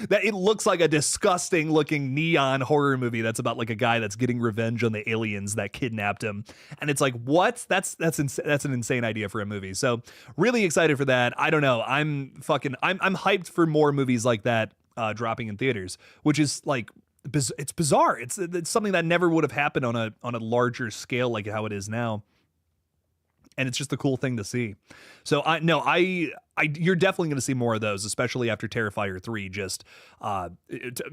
That it looks like a disgusting looking neon horror movie that's about like a guy that's getting revenge on the aliens that kidnapped him, and it's like, what? That's an insane idea for a movie. So really excited for that. I don't know. I'm hyped for more movies like that dropping in theaters, which is like, it's bizarre. It's something that never would have happened on a larger scale like how it is now. And it's just a cool thing to see. So you're definitely going to see more of those, especially after Terrifier 3 just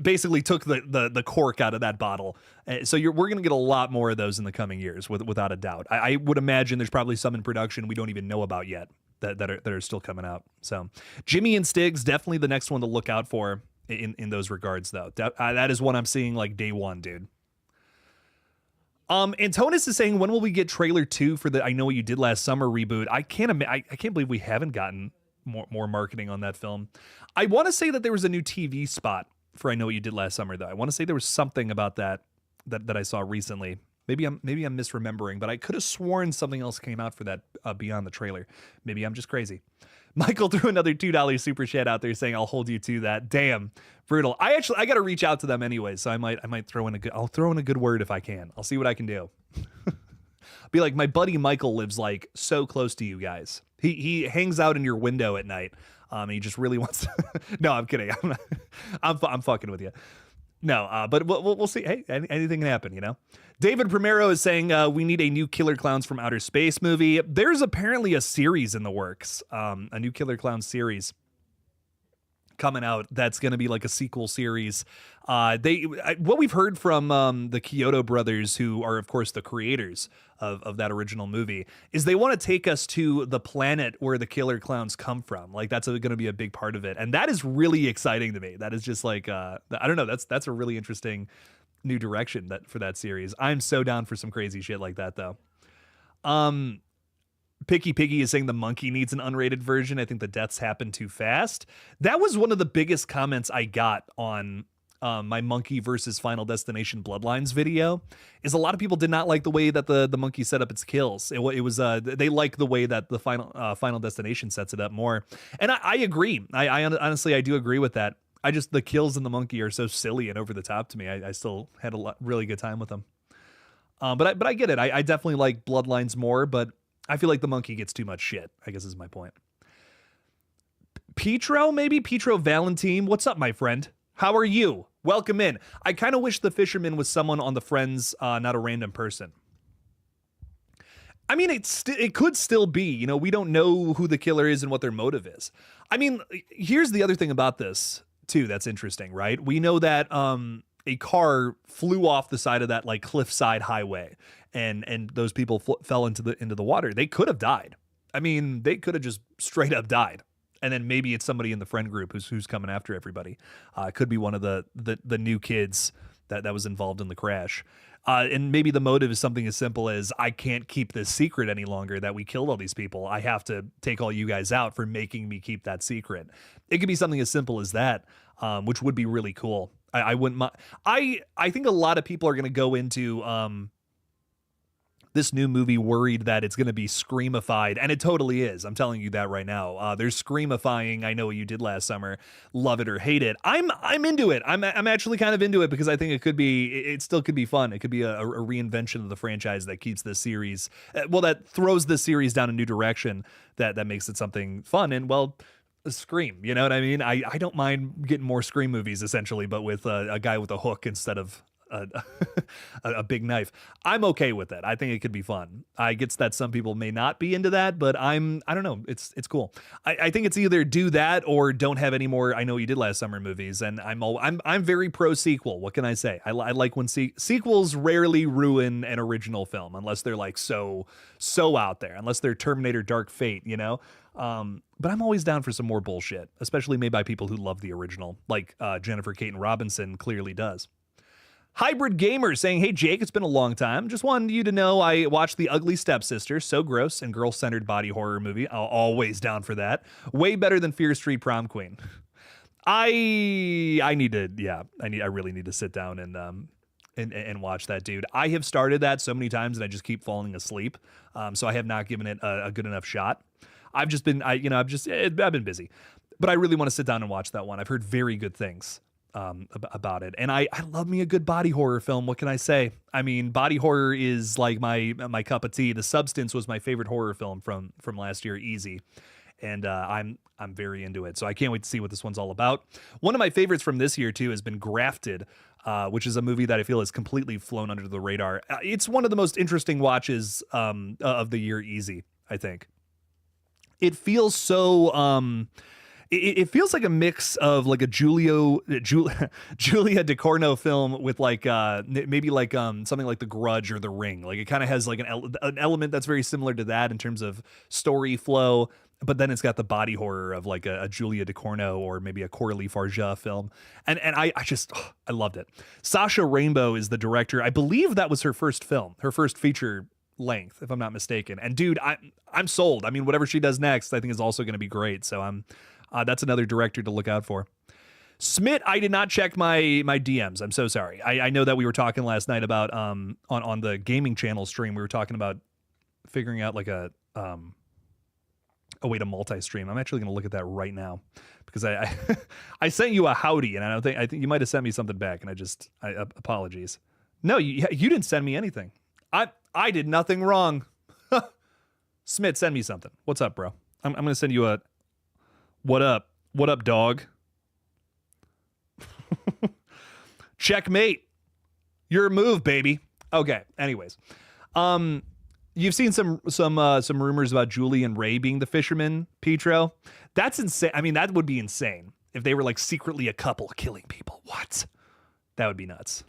basically took the cork out of that bottle. So we're going to get a lot more of those in the coming years, without a doubt. I would imagine there's probably some in production we don't even know about yet that are still coming out. So Jimmy and Stiggs, definitely the next one to look out for in those regards, though. That is one I'm seeing like day one, dude. Antonis is saying, when will we get trailer 2 for the I Know What You Did Last Summer reboot? I can't believe we haven't gotten more marketing on that film. I want to say that there was a new TV spot for I Know What You Did Last Summer, though. I want to say there was something about that I saw recently. Maybe I'm misremembering, but I could have sworn something else came out for that beyond the trailer. Maybe I'm just crazy. Michael threw another $2 super chat out there saying, "I'll hold you to that." Damn, brutal. I got to reach out to them anyway, so I might throw in I'll throw in a good word if I can. I'll see what I can do. Be like, my buddy Michael lives like so close to you guys. He hangs out in your window at night. And he just really wants to. No, I'm kidding. I'm fucking with you. No, but we'll see. Hey, anything can happen, you know? David Primero is saying we need a new Killer Clowns from Outer Space movie. There's apparently a series in the works, a new Killer Clowns series coming out that's going to be like a sequel series. What we've heard from the Kyoto brothers, who are of course the creators of that original movie, is they want to take us to the planet where the killer clowns come from. Like that's going to be a big part of it, and that is really exciting to me. That is just like I don't know. That's a really interesting new direction for that series. I'm so down for some crazy shit like that, though. Picky Piggy is saying the monkey needs an unrated version. I think the deaths happen too fast. That was one of the biggest comments I got on my Monkey versus Final Destination Bloodlines video. Is a lot of people did not like the way that the monkey set up its kills. It was they like the way that the Final Destination sets it up more. And I agree. I honestly I do agree with that. The kills in the monkey are so silly and over the top to me. I still had really good time with them. But I get it. I definitely like Bloodlines more, but I feel like the monkey gets too much shit, I guess is my point. Petro Valentine. What's up, my friend? How are you? Welcome in. I kind of wish the fisherman was someone on the Friends, not a random person. I mean, it could still be, you know, we don't know who the killer is and what their motive is. I mean, here's the other thing about this too that's interesting, right? We know that a car flew off the side of that like cliffside highway, and those people fell into the water. They could have died. I mean, they could have just straight up died. And then maybe it's somebody in the friend group who's coming after everybody. It could be one of the new kids that was involved in the crash. And maybe the motive is something as simple as, I can't keep this secret any longer that we killed all these people. I have to take all you guys out for making me keep that secret. It could be something as simple as that, which would be really cool. I wouldn't mind. I think a lot of people are going to go into this new movie worried that it's going to be screamified, and it totally is. I'm telling you that right now. There's screamifying I Know What You Did Last Summer, love it or hate it. I'm into it. I'm actually kind of into it because I think it still could be fun. It could be a reinvention of the franchise that keeps this series, that throws this series down a new direction that makes it something fun. And well, Scream, you know what I mean? I don't mind getting more Scream movies essentially, but with a guy with a hook instead of a big knife. I'm okay with it. I think it could be fun. I get that some people may not be into that, but I don't know. It's cool. I think it's either do that or don't have any more I Know What You Did Last Summer movies. And I'm very pro sequel. What can I say? I like when sequels rarely ruin an original film unless they're like so out there, unless they're Terminator Dark Fate, you know? But I'm always down for some more bullshit, especially made by people who love the original, like Jennifer Caton Robinson clearly does. Hybrid Gamer saying, hey, Jake, it's been a long time. Just wanted you to know I watched The Ugly Stepsister, so gross, and girl-centered body horror movie. Always down for that. Way better than Fear Street Prom Queen. I really need to sit down and watch that, dude. I have started that so many times and I just keep falling asleep. So I have not given it a good enough shot. I've been busy, but I really want to sit down and watch that one. I've heard very good things about it, and I love me a good body horror film. What can I say? I mean, body horror is like my cup of tea. The Substance was my favorite horror film from last year, easy, and I'm very into it. So I can't wait to see what this one's all about. One of my favorites from this year too has been Grafted, which is a movie that I feel has completely flown under the radar. It's one of the most interesting watches of the year, easy, I think. It feels so it feels like a mix of like a Julia Ducournau film with like maybe like something like The Grudge or The Ring. Like it kind of has like an element that's very similar to that in terms of story flow, but then it's got the body horror of like a Julia Ducournau or maybe a Coralie Farja film. And I loved it. Sasha Rainbow is the director. I believe that was her first film, her first feature length, if I'm not mistaken. And dude, I'm sold. I mean, whatever she does next, I think is also going to be great. So that's another director to look out for. Smith, I did not check my DMs. I'm so sorry. I know that we were talking last night about on the gaming channel stream, we were talking about figuring out like a way to multi-stream. I'm actually going to look at that right now because I I sent you a howdy and I think you might have sent me something back and I apologies. No, you didn't send me anything. I did nothing wrong. Smith, send me something. What's up, bro? I'm going to send you a what up? What up, dog? Checkmate. Your move, baby. Okay. Anyways, you've seen some rumors about Julie and Ray being the fishermen, Petro. That's insane. I mean, that would be insane if they were like secretly a couple killing people. What? That would be nuts.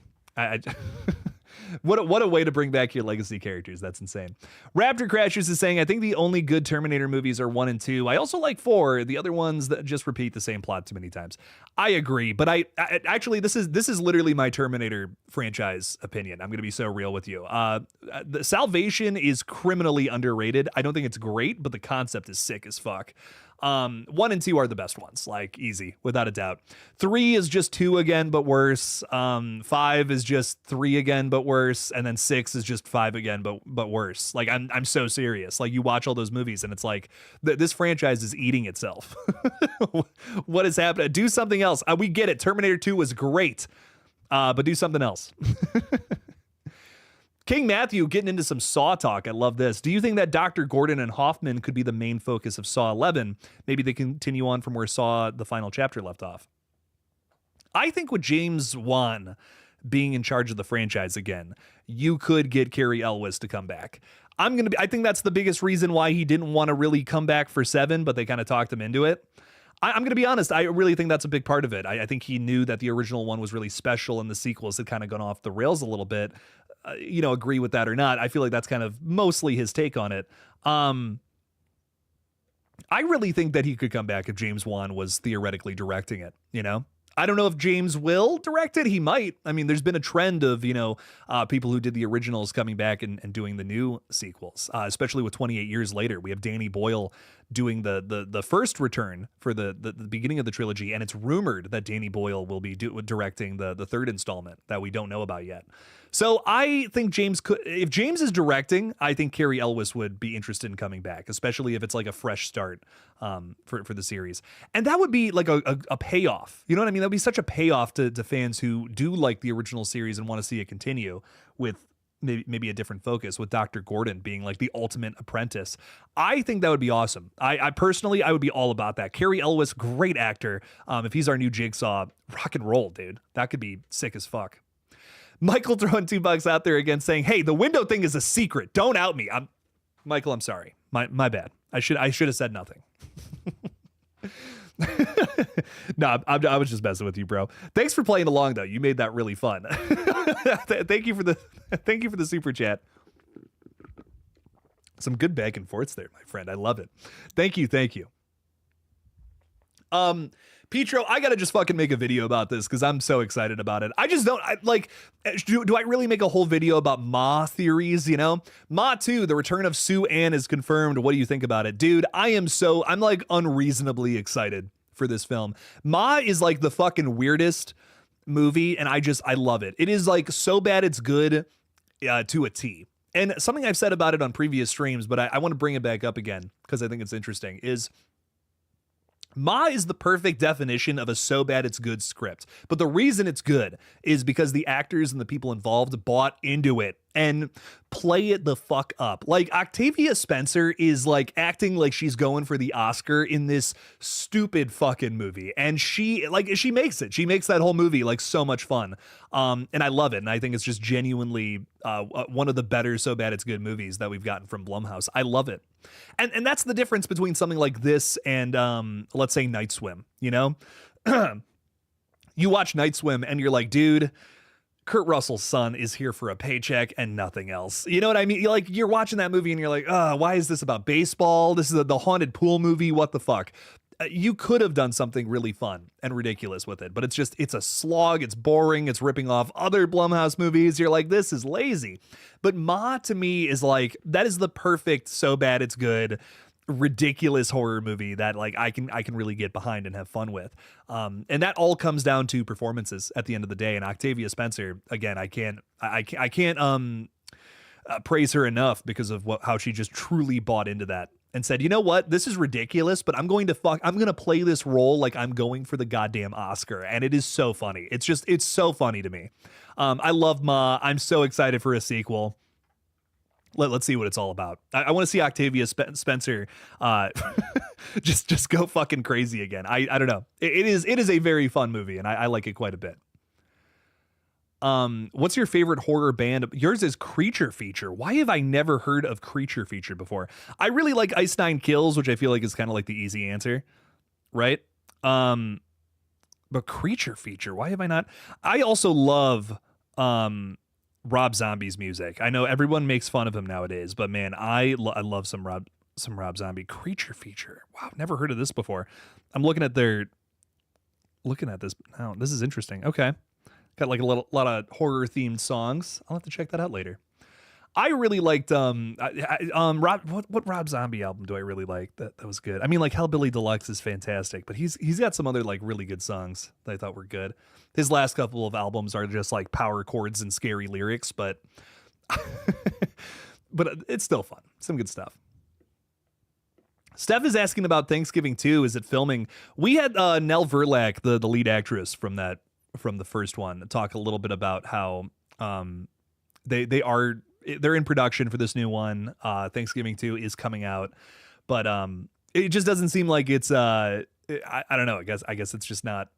What a way to bring back your legacy characters. That's insane. Raptor Crashers is saying, I think the only good Terminator movies are 1 and 2. I also like 4. The other ones that just repeat the same plot too many times. I agree, but I actually this is literally my Terminator franchise opinion. I'm going to be so real with you. The Salvation is criminally underrated. I don't think it's great, but the concept is sick as fuck. 1 and 2 are the best ones, like easy, without a doubt. 3 is just 2 again, but worse. 5 is just 3 again, but worse. And then 6 is just 5 again, but worse. Like I'm so serious. Like you watch all those movies and it's like this franchise is eating itself. What is happening? Do something else. We get it. Terminator 2 was great, but do something else. King Matthew getting into some Saw talk. I love this. Do you think that Dr. Gordon and Hoffman could be the main focus of Saw 11? Maybe they continue on from where Saw the final chapter left off. I think with James Wan being in charge of the franchise again, you could get Cary Elwes to come back. I think that's the biggest reason why he didn't want to really come back for 7, but they kind of talked him into it. I'm going to be honest. I really think that's a big part of it. I think he knew that the original one was really special and the sequels had kind of gone off the rails a little bit. Agree with that or not. I feel like that's kind of mostly his take on it. I really think that he could come back if James Wan was theoretically directing it, I don't know if James will direct it. He might. I mean, there's been a trend of, people who did the originals coming back and doing the new sequels, especially with 28 years later. We have Danny Boyle doing the first return for the beginning of the trilogy, and it's rumored that Danny Boyle will be directing the third installment that we don't know about yet. So I think if James is directing, I think Cary Elwes would be interested in coming back, especially if it's like a fresh start for the series. And that would be like a payoff. You know what I mean? That would be such a payoff to fans who do like the original series and want to see it continue with maybe a different focus, with Dr. Gordon being like the ultimate apprentice. I think that would be awesome. I personally, I would be all about that. Cary Elwes, great actor. If he's our new Jigsaw, rock and roll, dude. That could be sick as fuck. Michael throwing $2 out there again saying, hey, the window thing is a secret. Don't out me. Michael, I'm sorry. My bad. I should have said nothing. No, I was just messing with you, bro. Thanks for playing along though. You made that really fun. Thank you for the super chat. Some good back and forths there, my friend. I love it. Thank you. Petro, I gotta just fucking make a video about this because I'm so excited about it. I just don't do I really make a whole video about Ma theories, you know? Ma 2, the return of Sue Ann is confirmed. What do you think about it? Dude, I'm like unreasonably excited for this film. Ma is like the fucking weirdest movie, and I love it. It is like so bad it's good to a T. And something I've said about it on previous streams, but I want to bring it back up again because I think it's interesting, is Ma is the perfect definition of a so bad it's good script. But the reason it's good is because the actors and the people involved bought into it and play it the fuck up. Like Octavia Spencer is like acting like she's going for the Oscar in this stupid fucking movie. And she makes it. She makes that whole movie like so much fun. And I love it. And I think it's just genuinely one of the better so bad it's good movies that we've gotten from Blumhouse. I love it. And that's the difference between something like this and let's say Night Swim, you know? You watch Night Swim and you're like, dude, Kurt Russell's son is here for a paycheck and nothing else. You know what I mean? You're watching that movie and you're like, why is this about baseball? This is the haunted pool movie. What the fuck? You could have done something really fun and ridiculous with it, but it's a slog. It's boring. It's ripping off other Blumhouse movies. You're like, this is lazy. But Ma to me is like, that is the perfect so bad it's good ridiculous horror movie that like I can really get behind and have fun with. And that all comes down to performances at the end of the day. And Octavia Spencer, again, I can't praise her enough because of how she just truly bought into that and said, you know what, this is ridiculous, but I'm going to play this role like I'm going for the goddamn Oscar. And it is so funny. It's so funny to me. I love Ma. I'm so excited for a sequel. Let's see what it's all about. I want to see Octavia Spencer just go fucking crazy again. I don't know. It is a very fun movie, and I like it quite a bit. What's your favorite horror band? Yours is Creature Feature. Why have I never heard of Creature Feature before? I really like Ice Nine Kills, which I feel like is kind of like the easy answer, right? But Creature Feature, why have I not? I also love Rob Zombie's music. I know everyone makes fun of him nowadays, but man, I love some Rob Zombie. Creature Feature. Wow, never heard of this before. I'm looking at this now. This is interesting. Okay. Got like a lot of horror themed songs. I'll have to check that out later. I really liked what Rob Zombie album do I really like? That was good. I mean, like Hellbilly Deluxe is fantastic, but he's got some other like really good songs that I thought were good. His last couple of albums are just like power chords and scary lyrics, but it's still fun. Some good stuff. Steph is asking about Thanksgiving 2. Is it filming? We had Nell Verlack, the lead actress from the first one, talk a little bit about how they're in production for this new one. Thanksgiving 2 is coming out, but it just doesn't seem like it's I don't know. I guess it's just not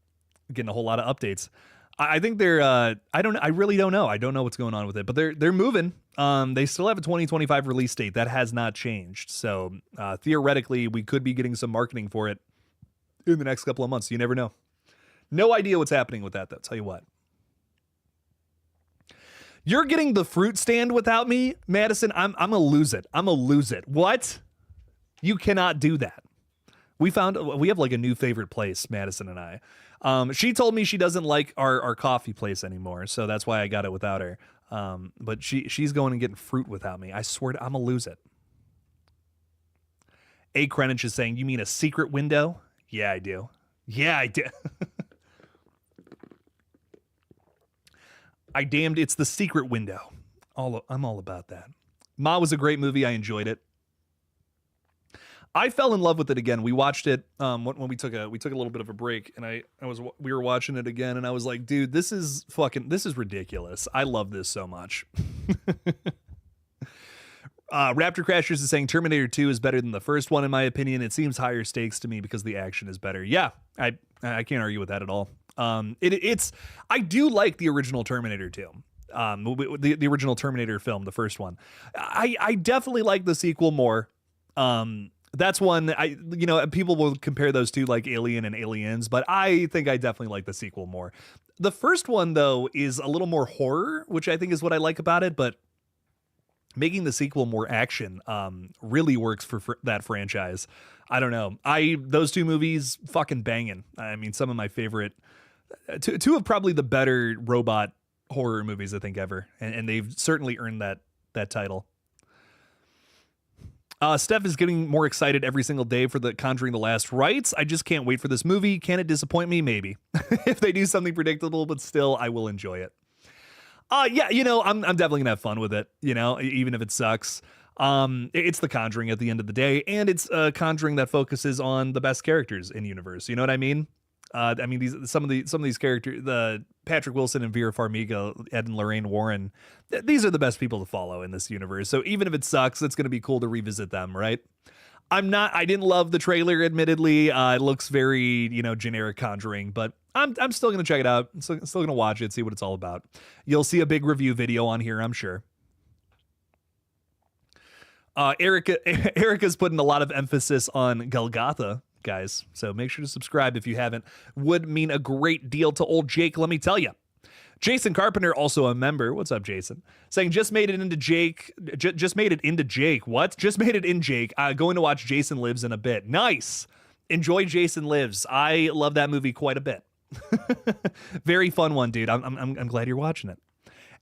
getting a whole lot of updates. I think they're I really don't know. I don't know what's going on with it, but they're moving. They still have a 2025 release date. That has not changed. So theoretically, we could be getting some marketing for it in the next couple of months. You never know. No idea what's happening with that, though. Tell you what. You're getting the fruit stand without me, Madison. I'm gonna lose it. What? You cannot do that. We have like a new favorite place, Madison and I. She told me she doesn't like our coffee place anymore, so that's why I got it without her. But she's going and getting fruit without me. I swear I'm gonna lose it. A. Krenich is saying, you mean a secret window? Yeah, I do. I damned it's the secret window. I'm all about that. Ma was a great movie. I enjoyed it. I fell in love with it again. We watched it when we took a little bit of a break, and we were watching it again, and I was like, dude, this is ridiculous. I love this so much. Raptor Crashers is saying Terminator 2 is better than the first one in my opinion. It seems higher stakes to me because the action is better. Yeah, I can't argue with that at all. I do like the original Terminator 2. The original Terminator film, the first one. I definitely like the sequel more. That's one people will compare those two like Alien and Aliens, but I think I definitely like the sequel more. The first one though is a little more horror, which I think is what I like about it, but making the sequel more action really works for that franchise. I don't know. Those two movies fucking banging. I mean, some of my favorite, two of probably the better robot horror movies I think ever, and they've certainly earned that title. Steph is getting more excited every single day for The Conjuring: The Last Rites. I just can't wait for this movie. Can it disappoint me? Maybe. If they do something predictable, but still, I will enjoy it. Yeah, I'm definitely gonna have fun with it, even if it sucks. It's The Conjuring at the end of the day, and it's a Conjuring that focuses on the best characters in universe. You know what I mean? Some of these characters, the Patrick Wilson and Vera Farmiga, Ed and Lorraine Warren, these are the best people to follow in this universe. So even if it sucks, it's going to be cool to revisit them, right? I didn't love the trailer, admittedly. It looks very, generic Conjuring, but I'm still going to check it out. I'm still going to watch it, see what it's all about. You'll see a big review video on here, I'm sure. Erica's putting a lot of emphasis on GullGotha, guys, so make sure to subscribe if you haven't. Would mean a great deal to old Jake, let me tell you. Jason Carpenter, also a member. What's up, Jason? Saying just made it into Jake. Just made it into Jake. What? Just made it in Jake. Going to watch Jason Lives in a bit. Nice. Enjoy Jason Lives. I love that movie quite a bit. Very fun one, dude. I'm glad you're watching it.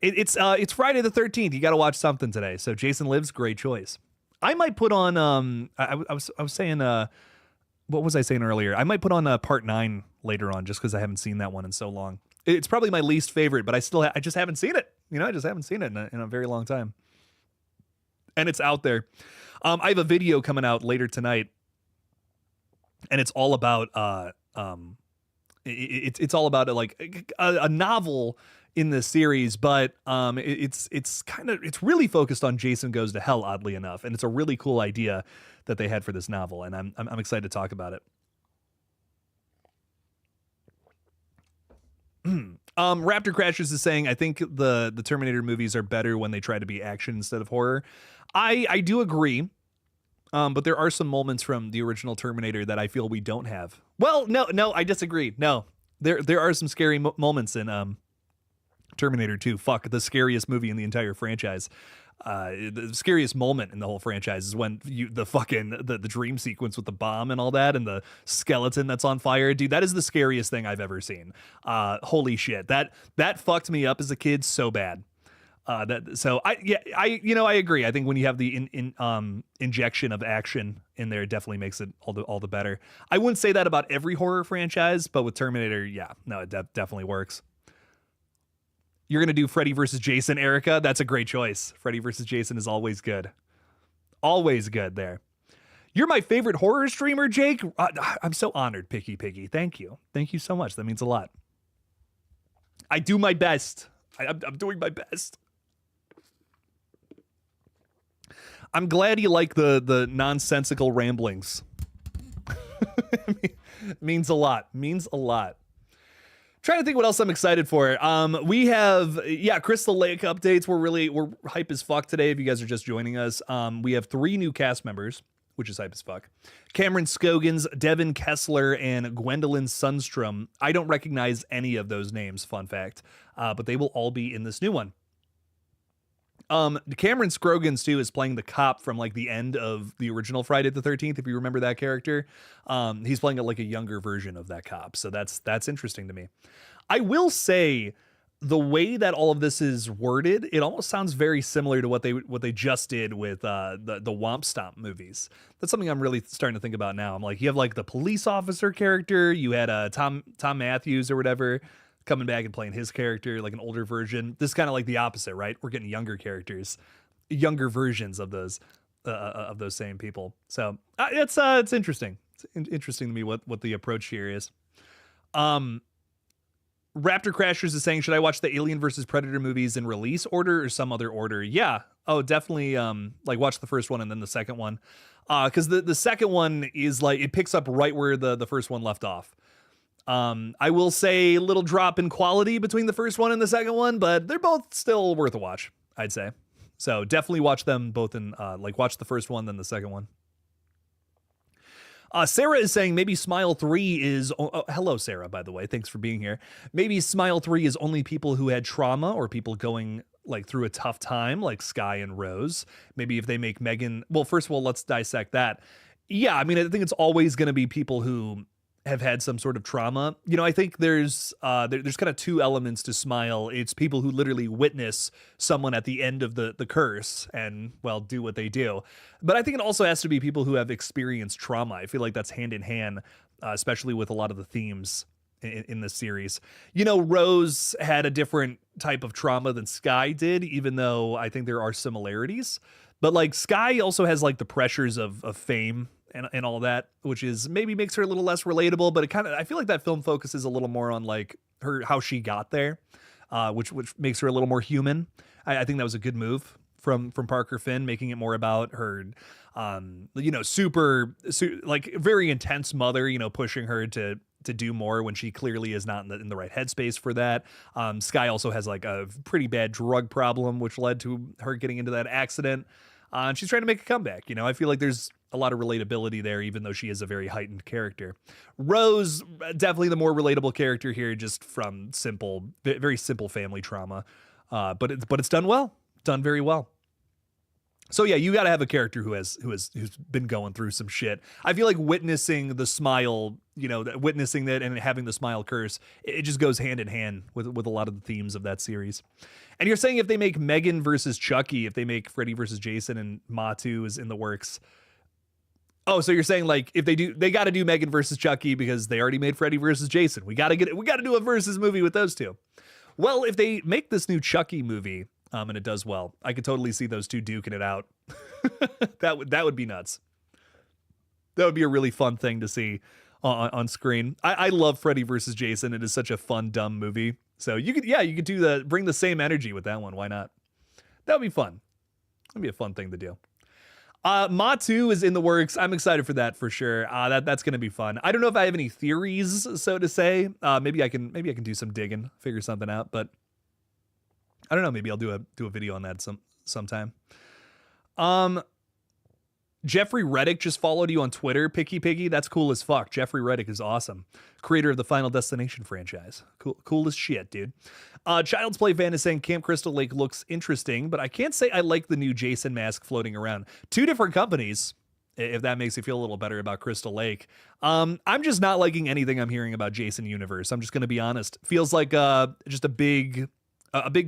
It's Friday the 13th. You got to watch something today. So Jason Lives, great choice. I might put on. I was saying. What was I saying earlier? I might put on part 9 later on, just because I haven't seen that one in so long. It's probably my least favorite, but I just haven't seen it. I just haven't seen it in a very long time. And it's out there. I have a video coming out later tonight, and it's all about it's all about like a novel in the series, but it's really focused on Jason Goes to Hell, oddly enough, and it's a really cool idea that they had for this novel, and I'm excited to talk about it. Raptor Crashers is saying, I think the Terminator movies are better when they try to be action instead of horror. I do agree, but there are some moments from the original Terminator that I feel we don't have. Well, no, I disagree. No, there are some scary moments in Terminator 2. Fuck, the scariest movie in the entire franchise. The scariest moment in the whole franchise is when the dream sequence with the bomb and all that, and the skeleton that's on fire. Dude, that is the scariest thing I've ever seen. Holy shit, that fucked me up as a kid so bad. I agree. I think when you have the injection of action in there, it definitely makes it all the better. I wouldn't say that about every horror franchise, but with Terminator, yeah, no, it definitely works. You're going to do Freddy versus Jason, Erica? That's a great choice. Freddy versus Jason is always good. Always good there. You're my favorite horror streamer, Jake. I'm so honored, Picky Piggy. Thank you. Thank you so much. That means a lot. I do my best. I'm doing my best. I'm glad you like the nonsensical ramblings. Means a lot. Means a lot. Trying to think what else I'm excited for. We have, Crystal Lake updates. We're hype as fuck today if you guys are just joining us. We have 3 new cast members, which is hype as fuck. Cameron Scogins, Devin Kessler, and Gwendolyn Sundstrom. I don't recognize any of those names, fun fact, but they will all be in this new one. Cameron Scogins too is playing the cop from like the end of the original Friday the 13th. If you remember that character, he's playing a younger version of that cop. So that's interesting to me. I will say the way that all of this is worded, it almost sounds very similar to what they just did with the Womp Stomp movies. That's something I'm really starting to think about now. I'm like, you have like the police officer character. You had Tom Matthews or whatever coming back and playing his character, like an older version. This is kind of like the opposite, right? We're getting younger characters, younger versions of those same people. So it's interesting. It's interesting to me what the approach here is. Raptor Crashers is saying, should I watch the Alien versus Predator movies in release order or some other order? Yeah. Oh, definitely. Watch the first one and then the second one. Because the second one is like, it picks up right where the first one left off. I will say a little drop in quality between the first one and the second one, but they're both still worth a watch, I'd say. So definitely watch them both in, watch the first one, then the second one. Sarah is saying maybe Smile 3 is... hello, Sarah, by the way. Thanks for being here. Maybe Smile 3 is only people who had trauma or people going through a tough time, like Sky and Rose. Maybe if they make Megan... Well, first of all, let's dissect that. Yeah, I mean, I think it's always going to be people who have had some sort of trauma. I think there's kind of two elements to Smile. It's people who literally witness someone at the end of the curse and, well, do what they do. But I think it also has to be people who have experienced trauma. I feel like that's hand in hand, especially with a lot of the themes in this series. Rose had a different type of trauma than Sky did, even though I think there are similarities. But Sky also has the pressures of fame and all that, which is maybe makes her a little less relatable, but I feel like that film focuses a little more on how she got there, which makes her a little more human. I think that was a good move from Parker Finn, making it more about her, very intense mother, pushing her to do more when she clearly is not in the right headspace for that. Sky also has a pretty bad drug problem, which led to her getting into that accident. And she's trying to make a comeback. I feel like there's a lot of relatability there, even though she is a very heightened character. Rose, definitely the more relatable character here, just from very simple family trauma. But it's done well, done very well. So yeah, you got to have a character who's been going through some shit. I feel like witnessing the smile, witnessing that and having the smile curse, it just goes hand in hand with a lot of the themes of that series. And you're saying if they make Megan versus Chucky, if they make Freddy versus Jason and Matu is in the works. Oh, so you're saying if they got to do Megan versus Chucky because they already made Freddy versus Jason. We got to do a versus movie with those two. Well, if they make this new Chucky movie, and it does well, I could totally see those two duking it out. That would be nuts. That would be a really fun thing to see on screen. I love Freddy versus Jason. It is such a fun, dumb movie. So you could bring the same energy with that one. Why not? That would be fun. That'd be a fun thing to do. Matu is in the works. I'm excited for that for sure. That's going to be fun. I don't know if I have any theories, so to say. Maybe I can do some digging, figure something out, but I don't know. Maybe I'll do a video on that sometime. Jeffrey Reddick just followed you on Twitter, Picky Piggy. That's cool as fuck. Jeffrey Reddick is awesome. Creator of the Final Destination franchise. Cool as shit, dude. Child's Play fan is saying Camp Crystal Lake looks interesting, but I can't say I like the new Jason mask floating around. Two different companies, if that makes you feel a little better about Crystal Lake. I'm just not liking anything I'm hearing about Jason Universe. I'm just going to be honest. Feels like just a big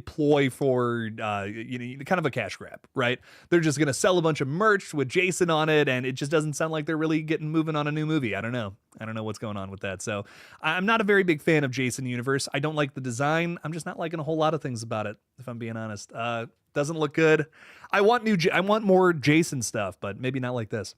ploy for kind of a cash grab, right? They're just gonna sell a bunch of merch with Jason on it, and it just doesn't sound like they're really getting moving on a new movie. I don't know what's going on with that. So I'm not a very big fan of Jason Universe. I don't like the design. I'm just not liking a whole lot of things about it, if I'm being honest. Doesn't look good. I want more Jason stuff, but maybe not like this.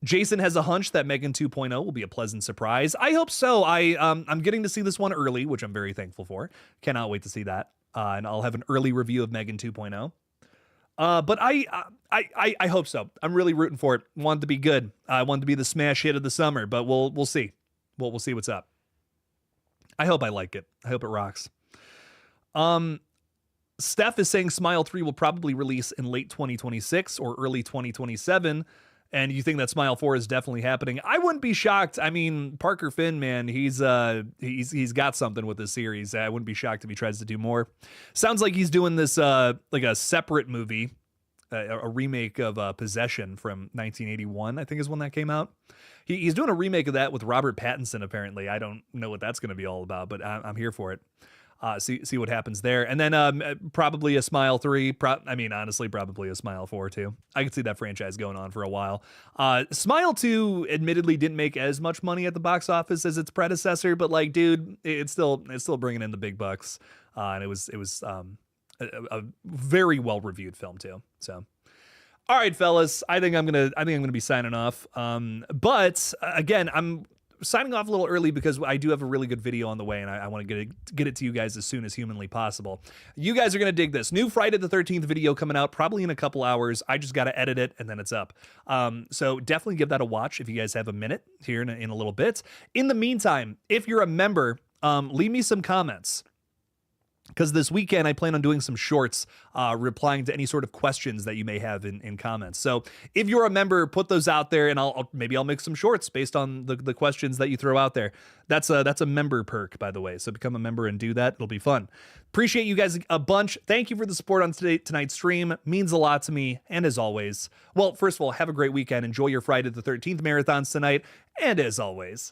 Jason has a hunch that Megan 2.0 will be a pleasant surprise. I hope so. I'm getting to see this one early, which I'm very thankful for. Cannot wait to see that. And I'll have an early review of Megan 2.0. But I hope so. I'm really rooting for it. Want it to be good. I want it to be the smash hit of the summer, but we'll see. We'll see what's up. I hope I like it. I hope it rocks. Steph is saying Smile 3 will probably release in late 2026 or early 2027. And you think that Smile 4 is definitely happening. I wouldn't be shocked. I mean, Parker Finn, man, he's got something with this series. I wouldn't be shocked if he tries to do more. Sounds like he's doing this like a separate movie, a remake of Possession from 1981, I think is when that came out. He's doing a remake of that with Robert Pattinson, apparently. I don't know what that's going to be all about, but I'm here for it. See what happens there. And then probably a Smile 3. Honestly, probably a Smile 4 too. I could see that franchise going on for a while. Smile 2 admittedly didn't make as much money at the box office as its predecessor, but dude, it's still bringing in the big bucks. And it was a very well reviewed film too. So, all right, fellas, I think I'm gonna be signing off. But again, I'm signing off a little early because I do have a really good video on the way, and I want to get it to you guys as soon as humanly possible. You guys are going to dig this. New Friday the 13th video coming out probably in a couple hours. I just got to edit it, and then it's up. So definitely give that a watch if you guys have a minute here in a little bit. In the meantime, if you're a member, leave me some comments. Because this weekend I plan on doing some shorts replying to any sort of questions that you may have in comments. So if you're a member, put those out there, and maybe I'll make some shorts based on the questions that you throw out there. That's a member perk, by the way. So become a member and do that. It'll be fun. Appreciate you guys a bunch. Thank you for the support on tonight's stream. Means a lot to me. And as always, well, first of all, have a great weekend. Enjoy your Friday the 13th marathons tonight. And as always,